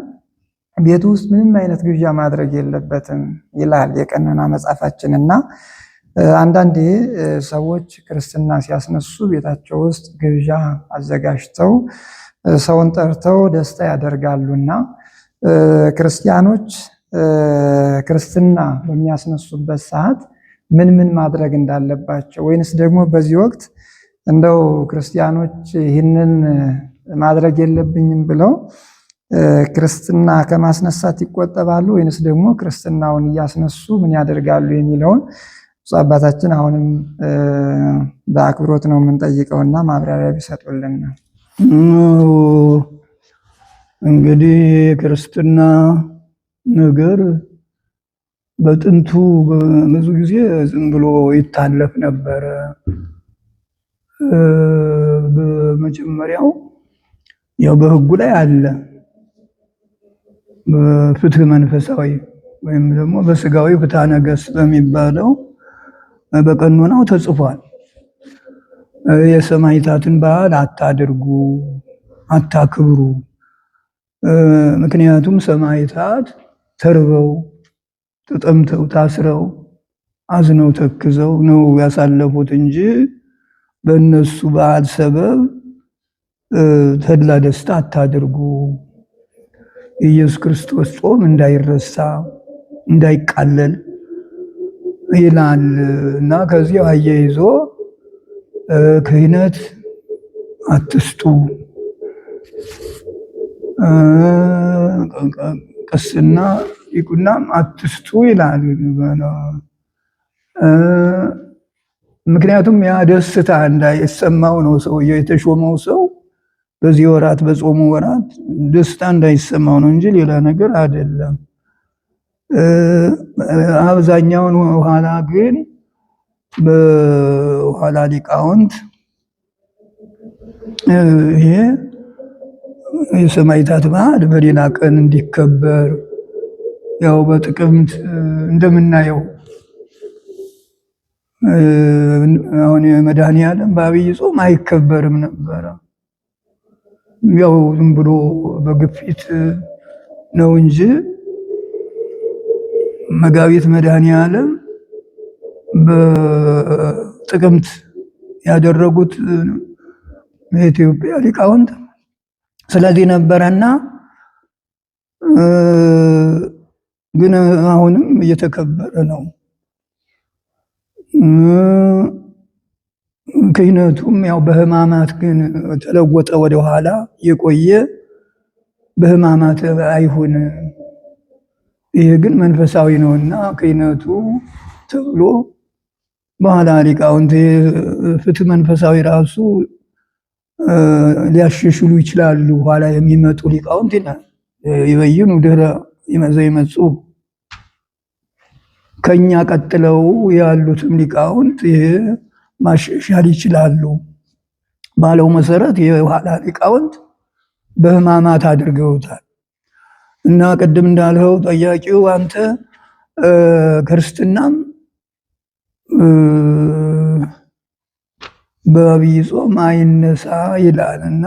ቤቱ ውስጥ ምንም አይነት ግብዣ ማድረግ የለበትም ይላል የቀኖና መጽሐፋችንና አንዳንዴ ሰዎች ክርስትና ሲያስነሱ ቤታቸው ውስጥ ግብዣ አዘጋጅተው ሰውን ጠርተው ደስታ ያደርጋሉና ክርስቲያኖች ክርስትና በሚያስነሱበት ሰዓት ምን ማድረግ እንዳለባቸው ወይንስ ደግሞ በዚህ ወቅት እንደው ክርስቲያኖች ይህንን ማድረግ የለብኝም ብለው ክርስትና ከማስነሳት ይቆጠባሉ ወይንስ ደግሞ ክርስትናውን እያስነሱ ምን ያደርጋሉ የሚለውን አባታችን አሁንም በአክብሮት ነው የምንጠይቀውና ማብራሪያ ቢሰጡልን ነው። እንግዲህ ክርስትና ነገር በጥንቱ ብዙ ጊዜ ዝም ብሎ ይታለፍ ነበረ። በመጀመሪያው ያው በሕጉ ላይ አለ፣ በፍትህ መንፈሳዊ ወይም ደግሞ በስጋዊ ፍትሐ ነገሥት በሚባለው በቀኖናው ተጽፏል። የሰማዕታትን በዓል አታድርጉ፣ አታክብሩ። ምክንያቱም ሰማዕታት ተርበው ተጠምተው ታስረው አዝነው ተክዘው ነው ያሳለፉት እንጂ በእነሱ በዓል ሰበብ ተድላ ደስታ አታድርጉ። የኢየሱስ ክርስቶስ ጾም እንዳይረሳ እንዳይቃለል ይላል እና ከዚህ አያይዞ ክህነት አትስጡ፣ ቅስና ዲቁናም አትስጡ ይላል። ምክንያቱም ያ ደስታ እንዳይሰማው ነው ሰውየው የተሾመው ሰው በዚህ ወራት በጾሙ ወራት ደስታ እንዳይሰማው ነው እንጂ ሌላ ነገር አይደለም። አብዛኛውን ኋላ ግን በኋላ ሊቃውንት ይሄ የሰማዕታት በዓል በሌላ ቀን እንዲከበር ያው በጥቅምት እንደምናየው አሁን መድኃኔዓለም በአብይ ጾም አይከበርም ነበረ። ያው ዝም ብሎ በግፊት ነው እንጂ መጋቢት መድኃኔዓለም በጥቅምት ያደረጉት የኢትዮጵያ ሊቃውንት ስለዚህ ነበረና ግን አሁንም እየተከበረ ነው። ክህነቱም ያው በሕማማት ግን ተለወጠ ወደኋላ የቆየ በሕማማት አይሁን። ይሄ ግን መንፈሳዊ ነውና ክህነቱ ተብሎ በኋላ ሊቃውንት ፍትሕ መንፈሳዊ ራሱ ሊያሻሽሉ ይችላሉ። ኋላ የሚመጡ ሊቃውንት ይበይኑ ድህረ ዘይመጹ ከኛ ቀጥለው ያሉትም ሊቃውንት ይሄ ማሻሻል ይችላሉ ባለው መሰረት የኋላ ሊቃውንት በሕማማት አድርገውታል። እና ቅድም እንዳልኸው ጠያቂው አንተ ክርስትናም በአብይ ጾም አይነሳ ይላልና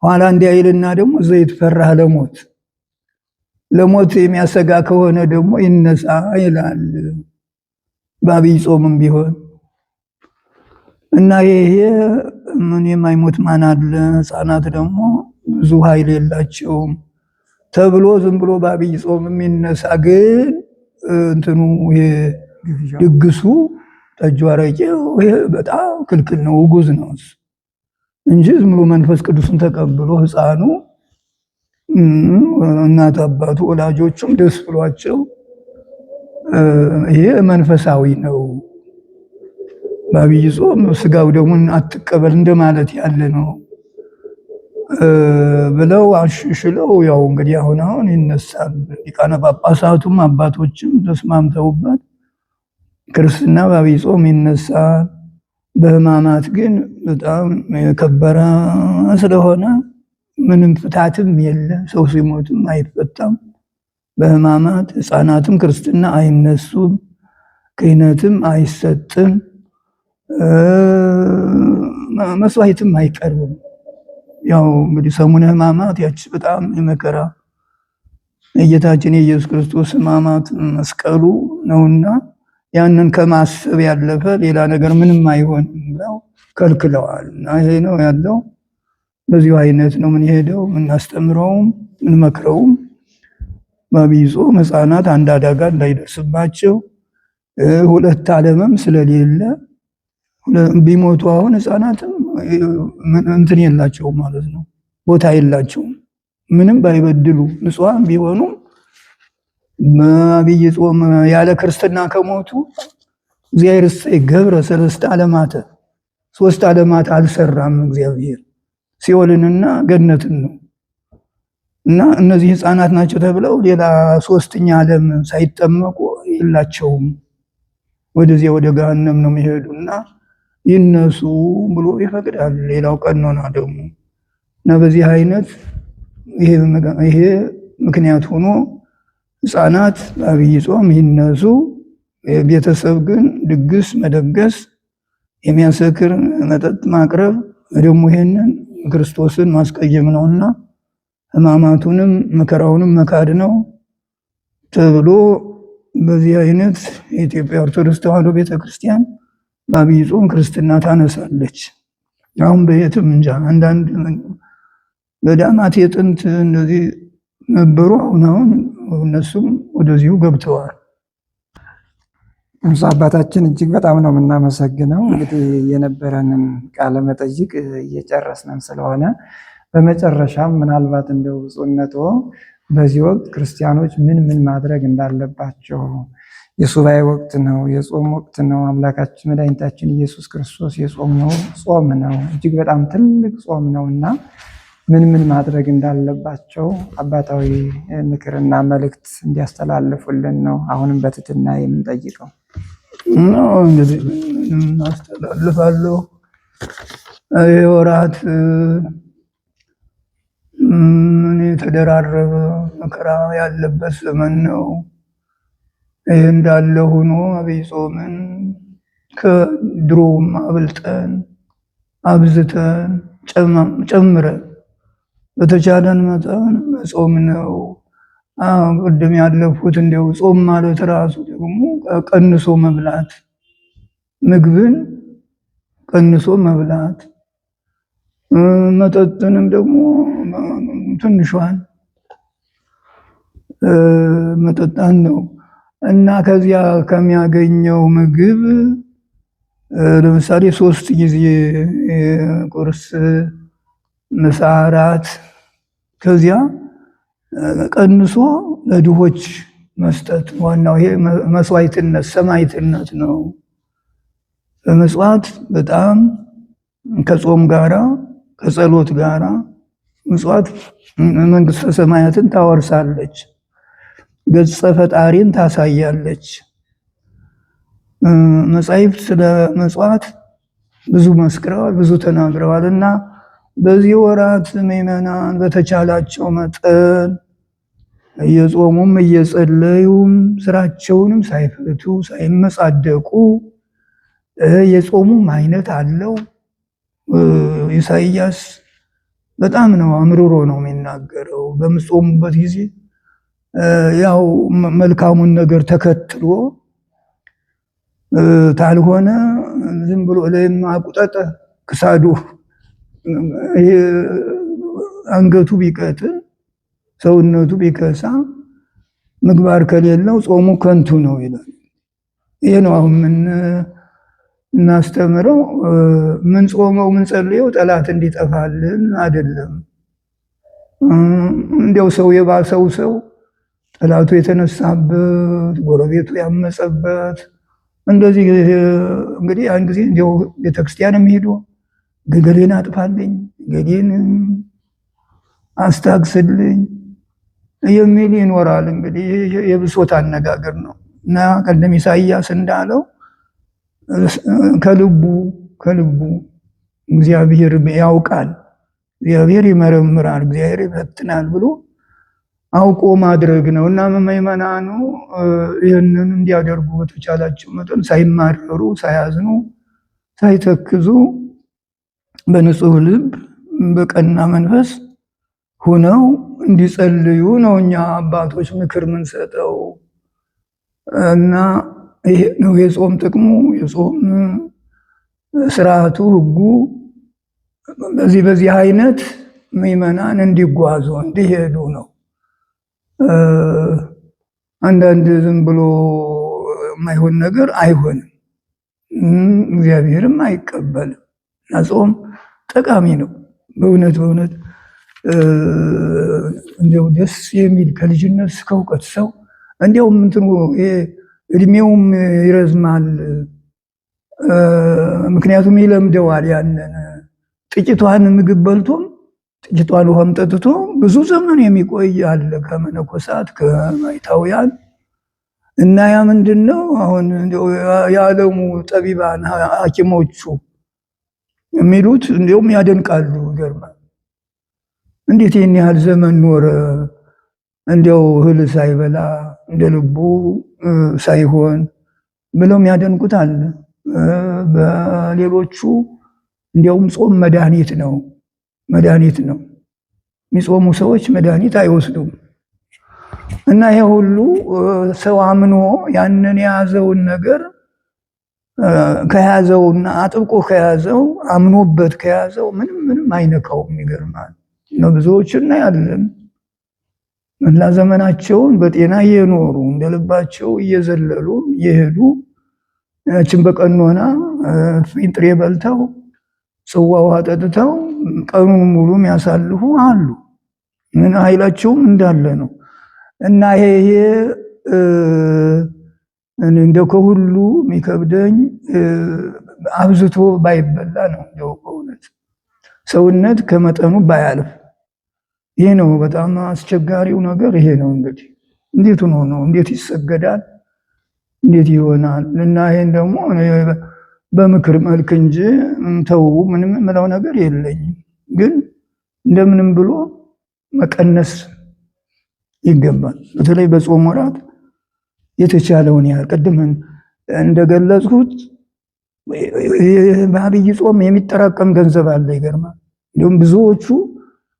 ኋላ እንዲያይልና ደግሞ ዘይትፈራህ ለሞት ለሞት የሚያሰጋ ከሆነ ደግሞ ይነሳ ይላል በአብይ ጾምም ቢሆን እና ይሄ ምን የማይሞት ማን አለ? ሕፃናት ደግሞ ብዙ ኃይል የላቸውም ተብሎ ዝም ብሎ በአብይ ጾም የሚነሳ ግን እንትኑ ይሄ ድግሱ ጠጁ አረቄው ይሄ በጣም ክልክል ነው፣ ውጉዝ ነው እንጂ ዝም ብሎ መንፈስ ቅዱስን ተቀብሎ ሕፃኑ እናት አባቱ ወላጆቹም ደስ ብሏቸው ይሄ መንፈሳዊ ነው። በአብይ ጾም ስጋው ደሙን አትቀበል እንደማለት ያለ ነው ብለው አሽሽለው ያው እንግዲህ አሁን ይነሳል። ሊቃነ ጳጳሳቱም አባቶችም ተስማምተውበት ክርስትና በአብይ ጾም ይነሳል። በሕማማት ግን በጣም የከበረ ስለሆነ ምንም ፍታትም የለ፣ ሰው ሲሞትም አይፈታም። በሕማማት ሕፃናትም ክርስትና አይነሱም፣ ክህነትም አይሰጥም፣ መስዋዕትም አይቀርብም። ያው እንግዲህ ሰሙነ ሕማማት ያቺ በጣም የመከራ የጌታችን የኢየሱስ ክርስቶስ ሕማማት መስቀሉ ነውና ያንን ከማሰብ ያለፈ ሌላ ነገር ምንም አይሆንም ብለው ከልክለዋል። እና ይሄ ነው ያለው። በዚሁ አይነት ነው የምንሄደው፣ የምናስተምረውም የምንመክረውም። በአብይ ጾም ሕፃናት አንድ አደጋ እንዳይደርስባቸው ሁለት ዓለምም ስለሌለ ቢሞቱ አሁን ሕፃናትም እንትን የላቸውም ማለት ነው፣ ቦታ የላቸውም። ምንም ባይበድሉ ንጹሐን ቢሆኑ በአብይ ጾም ያለ ክርስትና ከሞቱ እግዚአብሔር ገብረ ሰለስተ ዓለማተ ሶስት ዓለማት አልሰራም እግዚአብሔር ሲኦልንና ገነትን ነው። እና እነዚህ ሕፃናት ናቸው ተብለው ሌላ ሶስተኛ ዓለም ሳይጠመቁ የላቸውም። ወደዚያ ወደ ገሃነም ነው የሚሄዱና ይነሱ ብሎ ይፈቅዳል። ሌላው ቀኖና ደግሞ እና በዚህ አይነት ይሄ ምክንያት ሆኖ ሕፃናት በአብይ ጾም ይነሱ። ቤተሰብ ግን ድግስ መደገስ፣ የሚያሰክር መጠጥ ማቅረብ ደግሞ ይሄንን ክርስቶስን ማስቀየም ነውና ሕማማቱንም መከራውንም መካድ ነው ተብሎ በዚህ አይነት የኢትዮጵያ ኦርቶዶክስ ተዋሕዶ ቤተክርስቲያን በአብይ ጾም ክርስትና ታነሳለች። አሁን በየትም እንጃ አንዳንድ ገዳማት የጥንት እንደዚህ ነበሩ። አሁን እነሱም ወደዚሁ ገብተዋል። አባታችን እጅግ በጣም ነው የምናመሰግነው። እንግዲህ የነበረንን ቃለ መጠይቅ እየጨረስን ስለሆነ በመጨረሻም ምናልባት እንደው ብፁዕነቶ በዚህ ወቅት ክርስቲያኖች ምን ማድረግ እንዳለባቸው፣ የሱባኤ ወቅት ነው፣ የጾም ወቅት ነው። አምላካችን መድኃኒታችን ኢየሱስ ክርስቶስ የጾመው ጾም ነው፣ እጅግ በጣም ትልቅ ጾም ነውና ምን ማድረግ እንዳለባቸው አባታዊ ምክርና መልእክት እንዲያስተላልፉልን ነው አሁንም በትህትና የምንጠይቀው። እንግዲህ እናስተላልፋለሁ። የወራት የተደራረበ መከራ ያለበት ዘመን ነው። ይህ እንዳለ ሆኖ አብይ ጾምን ከድሮም አብልጠን አብዝተን ጨምረን በተቻለን መጠን መጾም ነው። ቅድም ያለፉት እንዲያው ጾም ማለት ራሱ ደግሞ ቀንሶ መብላት፣ ምግብን ቀንሶ መብላት፣ መጠጥንም ደግሞ ትንሿን መጠጣን ነው እና ከዚያ ከሚያገኘው ምግብ ለምሳሌ 3 ጊዜ ቁርስ፣ ምሳ፣ እራት ከዚያ ቀንሶ ለድሆች መስጠት ዋናው ይሄ መስዋዕትነት ሰማዕትነት ነው። በመጽዋት በጣም ከጾም ጋራ ከጸሎት ጋራ ምጽዋት መንግስተ ሰማያትን ታወርሳለች፣ ገጸ ፈጣሪን ታሳያለች። መጻሕፍት ስለ መጽዋት ብዙ መስክረዋል፣ ብዙ ተናግረዋል እና በዚህ ወራት ምዕመናን በተቻላቸው መጠን እየጾሙም እየጸለዩም ስራቸውንም ሳይፈቱ ሳይመጻደቁ የጾሙም አይነት አለው። ኢሳይያስ በጣም ነው አምርሮ ነው የሚናገረው። በምጾሙበት ጊዜ ያው መልካሙን ነገር ተከትሎ ታልሆነ ዝም ብሎ ለማቁጠጥ ክሳዱ አንገቱ ቢቀጥን ሰውነቱ ቢከሳ ምግባር ከሌለው ጾሙ ከንቱ ነው ይላል። ይሄ ነው አሁን ምን እናስተምረው። ምን ጾመው ምን ጸልየው ጠላት እንዲጠፋልን አይደለም። እንዲያው ሰው የባሰው ሰው ጠላቱ የተነሳበት ጎረቤቱ ያመፀበት እንደዚህ እንግዲህ ያን ጊዜ እንዲያው ቤተክርስቲያንም ሄዶ ገሌን አጥፋልኝ፣ ገሌን አስታግስልኝ የሚል ይኖራል። እንግዲህ የብሶት አነጋገር ነው እና ቀደም ኢሳይያስ እንዳለው ከልቡ እግዚአብሔር ያውቃል፣ እግዚአብሔር ይመረምራል፣ እግዚአብሔር ይፈትናል ብሎ አውቆ ማድረግ ነው እና ምዕመናኑ ይህንን እንዲያደርጉ በተቻላቸው መጠን ሳይማረሩ፣ ሳያዝኑ፣ ሳይተክዙ በንጹህ ልብ በቀና መንፈስ ሁነው እንዲጸልዩ ነው እኛ አባቶች ምክር ምንሰጠው እና ይሄ ነው የጾም ጥቅሙ፣ የጾም ስርዓቱ፣ ህጉ። በዚህ አይነት ምዕመናን እንዲጓዙ እንዲሄዱ ነው። አንዳንድ ዝም ብሎ የማይሆን ነገር አይሆንም፣ እግዚአብሔርም አይቀበልም እና ጾም ጠቃሚ ነው። በእውነት እንዲያው ደስ የሚል ከልጅነት እስከ እውቀት ሰው እንዲያውም እንትኑ እድሜውም ይረዝማል። ምክንያቱም ይለምደዋል። ያንን ጥቂቷን ምግብ በልቶም ጥቂቷን ውሃም ጠጥቶ ብዙ ዘመን የሚቆይ አለ ከመነኮሳት ከማይታውያን እና ያ ምንድነው አሁን የዓለሙ ጠቢባን ሐኪሞቹ የሚሉት እንዲያውም ያደንቃሉ። ይገርማል። እንዴት ይህን ያህል ዘመን ኖረ እንዲያው እህል ሳይበላ እንደ ልቡ ሳይሆን ብለውም ያደንቁታል። በሌሎቹ እንዲያውም ጾም መድኃኒት ነው። የሚጾሙ ሰዎች መድኃኒት አይወስዱም እና ይሄ ሁሉ ሰው አምኖ ያንን የያዘውን ነገር ከያዘውና አጥብቆ ከያዘው አምኖበት ከያዘው ምንም አይነካውም። ይገርማል ነው። ብዙዎች እናያለን መላ ዘመናቸውን በጤና እየኖሩ እንደልባቸው እየዘለሉ እየሄዱ ያችን በቀኖና ፊንጥሬ በልተው ጽዋ ውሃ ጠጥተው ቀኑን ሙሉ የሚያሳልፉ አሉ። ምን ኃይላቸውም እንዳለ ነው። እና ይሄ እንደው ከሁሉ የሚከብደኝ አብዝቶ ባይበላ ነው። እንደው በእውነት ሰውነት ከመጠኑ ባያልፍ፣ ይሄ ነው በጣም አስቸጋሪው ነገር። ይሄ ነው እንግዲህ እንዴት ሆኖ ነው? እንዴት ይሰገዳል? እንዴት ይሆናል? እና ይሄን ደግሞ በምክር መልክ እንጂ ተው ምንም የምለው ነገር የለኝም። ግን እንደምንም ብሎ መቀነስ ይገባል። በተለይ በጾም ወራት የተቻለውን ያህል ቅድም እንደገለጽኩት በአብይ ጾም የሚጠራቀም ገንዘብ አለ። ይገርማል። እንዲሁም ብዙዎቹ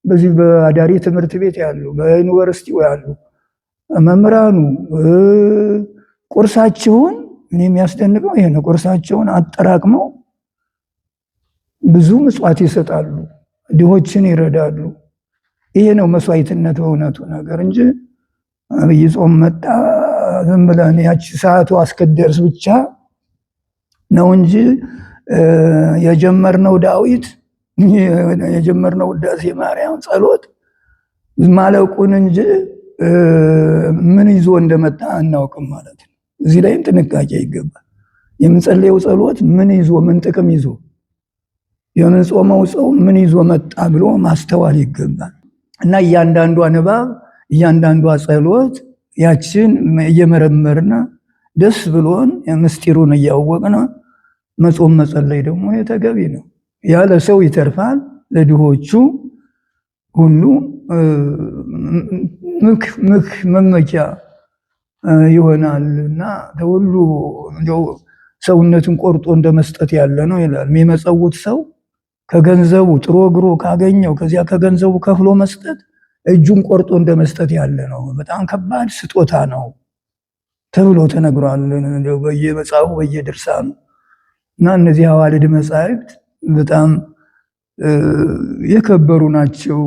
በዚህ በአዳሪ ትምህርት ቤት ያሉ በዩኒቨርሲቲው ያሉ መምህራኑ ቁርሳቸውን እኔ የሚያስደንቀው ይሄ ነው። ቁርሳቸውን አጠራቅመው ብዙ ምጽዋት ይሰጣሉ፣ ድሆችን ይረዳሉ። ይሄ ነው መስዋዕትነት በእውነቱ ነገር እንጂ አብይ ጾም መጣ ዝም ብለን ያቺ ሰዓቱ አስከደርስ ብቻ ነው እንጂ የጀመርነው ዳዊት የጀመርነው ውዳሴ ማርያም ጸሎት ማለቁን እንጂ ምን ይዞ እንደመጣ አናውቅም ማለት ነው። እዚህ ላይም ጥንቃቄ ይገባል። የምንጸልየው ጸሎት ምን ይዞ ምን ጥቅም ይዞ የምንጾመው ጾም ምን ይዞ መጣ ብሎ ማስተዋል ይገባል። እና እያንዳንዷ ንባብ እያንዳንዷ ጸሎት ያችን እየመረመርና ደስ ብሎን ምስጢሩን እያወቅን መጾም መጸለይ ደግሞ የተገቢ ነው። ያለ ሰው ይተርፋል፣ ለድሆቹ ሁሉ መመኪያ ይሆናል እና ሁሉ ሰውነትን ቆርጦ እንደመስጠት ያለ ነው ይላል። የሚመጸውት ሰው ከገንዘቡ ጥሮ ግሮ ካገኘው ከዚያ ከገንዘቡ ከፍሎ መስጠት እጁን ቆርጦ እንደመስጠት ያለ ነው። በጣም ከባድ ስጦታ ነው ተብሎ ተነግሯል በየመጽሐፉ በየድርሳኑ። እና እነዚህ አዋልድ መጻሕፍት በጣም የከበሩ ናቸው።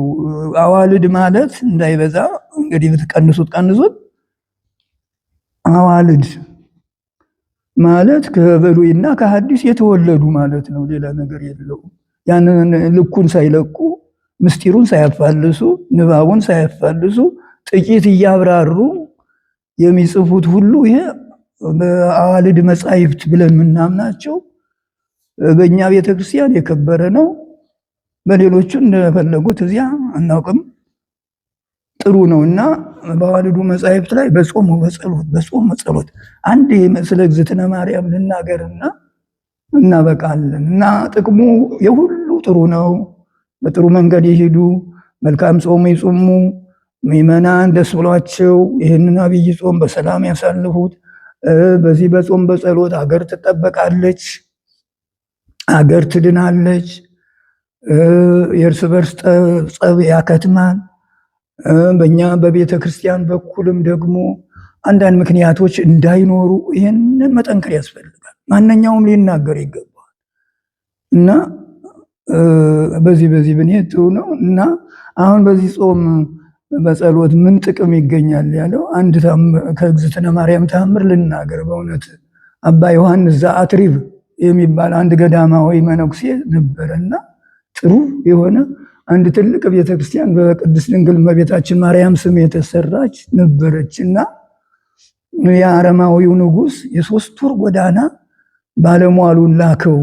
አዋልድ ማለት እንዳይበዛ እንግዲህ ብትቀንሱት ቀንሱት፣ አዋልድ ማለት ከብሉይና ከሐዲስ የተወለዱ ማለት ነው። ሌላ ነገር የለውም። ያንን ልኩን ሳይለቁ ምስጢሩን ሳያፋልሱ ንባቡን ሳያፋልሱ ጥቂት እያብራሩ የሚጽፉት ሁሉ ይሄ በአዋልድ መጻሕፍት ብለን የምናምናቸው በእኛ ቤተክርስቲያን የከበረ ነው። በሌሎቹ እንደፈለጉት እዚያ አናውቅም። ጥሩ ነውና በአዋልዱ መጻሕፍት ላይ በጾም በጸሎት አንድ ስለ እግዝእትነ ማርያም ልናገርና እናበቃለን። እና ጥቅሙ የሁሉ ጥሩ ነው። በጥሩ መንገድ ይሄዱ፣ መልካም ጾም ይጾሙ፣ ምዕመናን ደስ ብሏቸው ይህንን አብይ ጾም በሰላም ያሳልፉት። በዚህ በጾም በጸሎት አገር ትጠበቃለች፣ አገር ትድናለች፣ የእርስ በርስ ጸብ ያከትማል። በእኛ በቤተ ክርስቲያን በኩልም ደግሞ አንዳንድ ምክንያቶች እንዳይኖሩ ይህንን መጠንከር ያስፈልጋል። ማንኛውም ሊናገር ይገባል እና በዚህ ብንሄድ ጥሩ ነው። እና አሁን በዚህ ጾም በጸሎት ምን ጥቅም ይገኛል ያለው አንድ ከእግዝእትነ ማርያም ተአምር ልናገር። በእውነት አባ ዮሐንስ ዘአትሪብ የሚባል አንድ ገዳማዊ መነኩሴ ነበረና ጥሩ የሆነ አንድ ትልቅ ቤተክርስቲያን በቅድስት ድንግል እመቤታችን ማርያም ስም የተሰራች ነበረችና የአረማዊው ንጉሥ የ3 ወር ጎዳና ባለሟሉን ላከው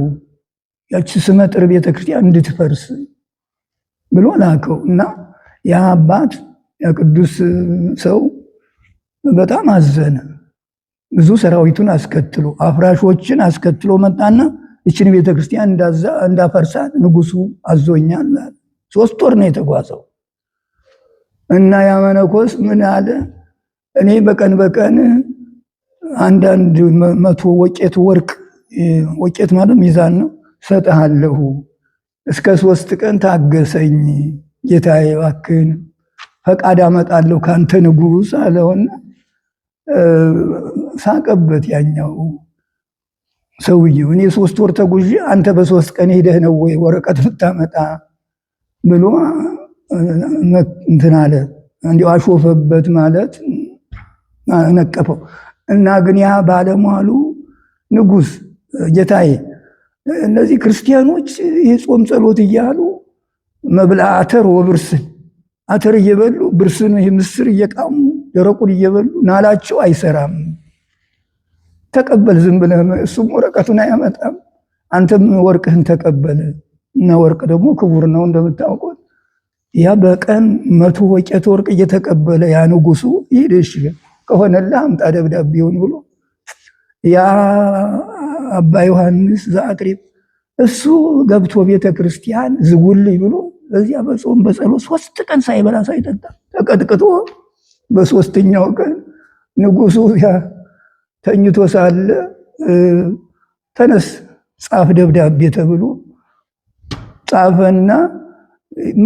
ያቺ ስመጥር ቤተክርስቲያን እንድትፈርስ ብሎ ላከው። እና ያ አባት የቅዱስ ሰው በጣም አዘነ። ብዙ ሰራዊቱን አስከትሎ አፍራሾችን አስከትሎ መጣና ይችን ቤተክርስቲያን እንዳፈርሳት ንጉሱ አዞኛል። 3 ወር ነው የተጓዘው። እና ያ መነኮስ ምን አለ? እኔ በቀን አንዳንድ 100 ወቄት ወርቅ፣ ወቄት ማለት ሚዛን ነው፣ ሰጥሃለሁ፣ እስከ 3 ቀን ታገሰኝ ጌታዬ፣ እባክህን ፈቃድ አመጣለሁ ካንተ ንጉስ አለውና ሳቀበት ያኛው ሰውዬው። እኔ 3 ወር ተጉዤ አንተ በ3 ቀን ሄደህ ነው ወይ ወረቀት ልታመጣ ብሎ እንትን አለ። እንዲሁ አሾፈበት ማለት ነቀፈው። እና ግን ያ ባለሟሉ ንጉስ ጌታዬ፣ እነዚህ ክርስቲያኖች የጾም ጸሎት እያሉ መብላ አተር ወብርስን አተር እየበሉ ብርስን ይህ ምስር እየቃሙ ደረቁን እየበሉ ናላቸው አይሰራም። ተቀበል ዝም ብለህ እሱም ወረቀቱን አያመጣም። አንተም ወርቅህን ተቀበል እና ወርቅ ደግሞ ክቡር ነው እንደምታውቁት። ያ በቀን 100 ወቄት ወርቅ እየተቀበለ ያ ንጉሱ ይሄድሽ ከሆነልህ አምጣ ደብዳቤውን ብሎ ያ አባ ዮሐንስ ዘአቅሪብ እሱ ገብቶ ቤተክርስቲያን ዝጉልኝ ብሎ በዚያ በጾም በጸሎት 3 ቀን ሳይበላ ሳይጠጣ ተቀጥቅጦ በ3ኛው ቀን ንጉሱ ያ ተኝቶ ሳለ ተነስ ጻፍ ደብዳቤ ተብሎ ጻፈና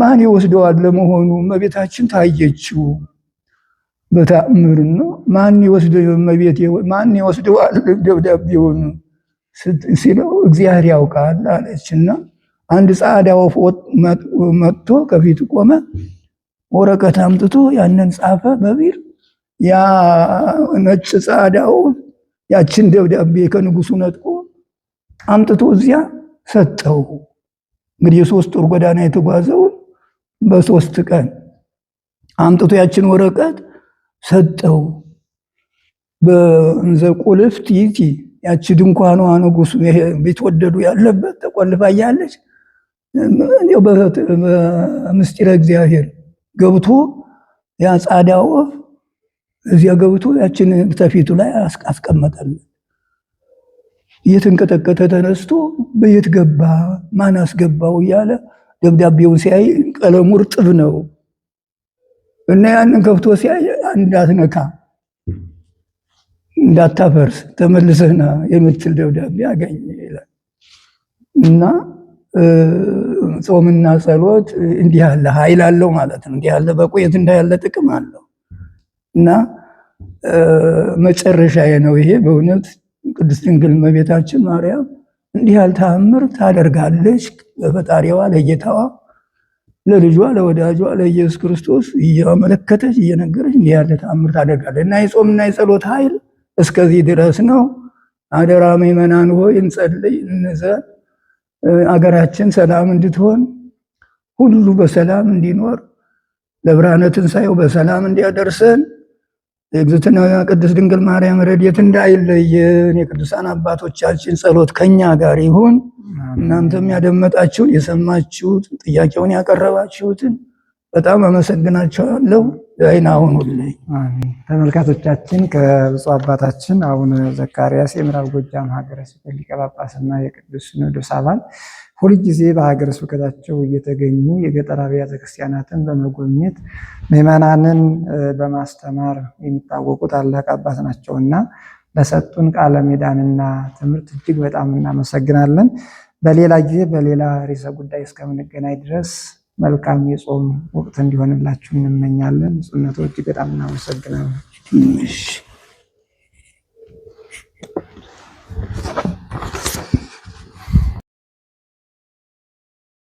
ማን ይወስደዋል ለመሆኑ? እመቤታችን ታየችው በተአምር ነው። ማን ይወስደዋል ደብዳቤውን ሲለው እግዚአብሔር ያውቃል አለችና አንድ ጻዕዳ ወፍ መጥቶ ከፊቱ ቆመ። ወረቀት አምጥቶ ያንን ጻፈ በቢር። ያ ነጭ ጻዕዳው ያችን ደብዳቤ ከንጉሱ ነጥቆ አምጥቶ እዚያ ሰጠው። እንግዲህ የ3 ወር ጎዳና የተጓዘው በ3 ቀን አምጥቶ ያችን ወረቀት ሰጠው። በእንዘ ቁልፍት ይእቲ ያቺ ድንኳኗ ንጉሱ ቢትወደዱ ያለበት ተቆልፋ እያለች በምስጢረ እግዚአብሔር ገብቶ ያ ጻዕዳ ወፍ እዚያ ገብቶ ያችን ተፊቱ ላይ አስቀመጠለት። እየተንቀጠቀጠ ተነስቶ በየት ገባ ማን አስገባው እያለ ደብዳቤውን ሲያይ ቀለሙ እርጥብ ነው እና ያንን ከፍቶ ሲያይ እንዳትነካ እንዳታፈርስ ተመልሰህና የምትል ደብዳቤ አገኘ ይላል። እና ጾምና ጸሎት እንዲህ ያለ ኃይል አለው ማለት ነው። እንዲህ ያለ በቆየት እንዳያለ ጥቅም አለው እና መጨረሻዬ ነው ይሄ በእውነት ቅድስት ድንግል እመቤታችን ማርያም እንዲህ ያለ ተአምር ታደርጋለች። ለፈጣሪዋ ለጌታዋ ለልጇ ለወዳጇ ለኢየሱስ ክርስቶስ እያመለከተች እየነገረች እንዲህ ያለ ተአምር ታደርጋለች እና የጾምና የጸሎት ኃይል እስከዚህ ድረስ ነው። አደራ ምእመናን ሆይ እንጸልይ እንዘን። አገራችን ሰላም እንድትሆን ሁሉ በሰላም እንዲኖር ለብርሃነ ትንሣኤው በሰላም እንዲያደርሰን የእግዝእትነ ቅድስት ድንግል ማርያም ረድኤት እንዳይለየን። የቅዱሳን አባቶቻችን ጸሎት ከኛ ጋር ይሁን። እናንተም ያደመጣችሁን የሰማችሁት ጥያቄውን ያቀረባችሁትን በጣም አመሰግናችኋለሁ። ደህና ሁኑልኝ። ተመልካቾቻችን ከብፁዕ አባታችን አቡነ ዘካርያስ የምዕራብ ጎጃም ሀገረ ስብከት ሊቀ ጳጳስና የቅዱስ ሲኖዶስ አባል ሁልጊዜ በሀገረ ስብከታቸው እየተገኙ የገጠር አብያተ ክርስቲያናትን በመጎብኘት ምዕመናንን በማስተማር የሚታወቁ ታላቅ አባት ናቸውና ለሰጡን ቃለ ምዕዳንና ትምህርት እጅግ በጣም እናመሰግናለን። በሌላ ጊዜ በሌላ ርዕሰ ጉዳይ እስከምንገናኝ ድረስ መልካም የጾም ወቅት እንዲሆንላችሁ እንመኛለን። ጽነቶች በጣም እናመሰግናለን።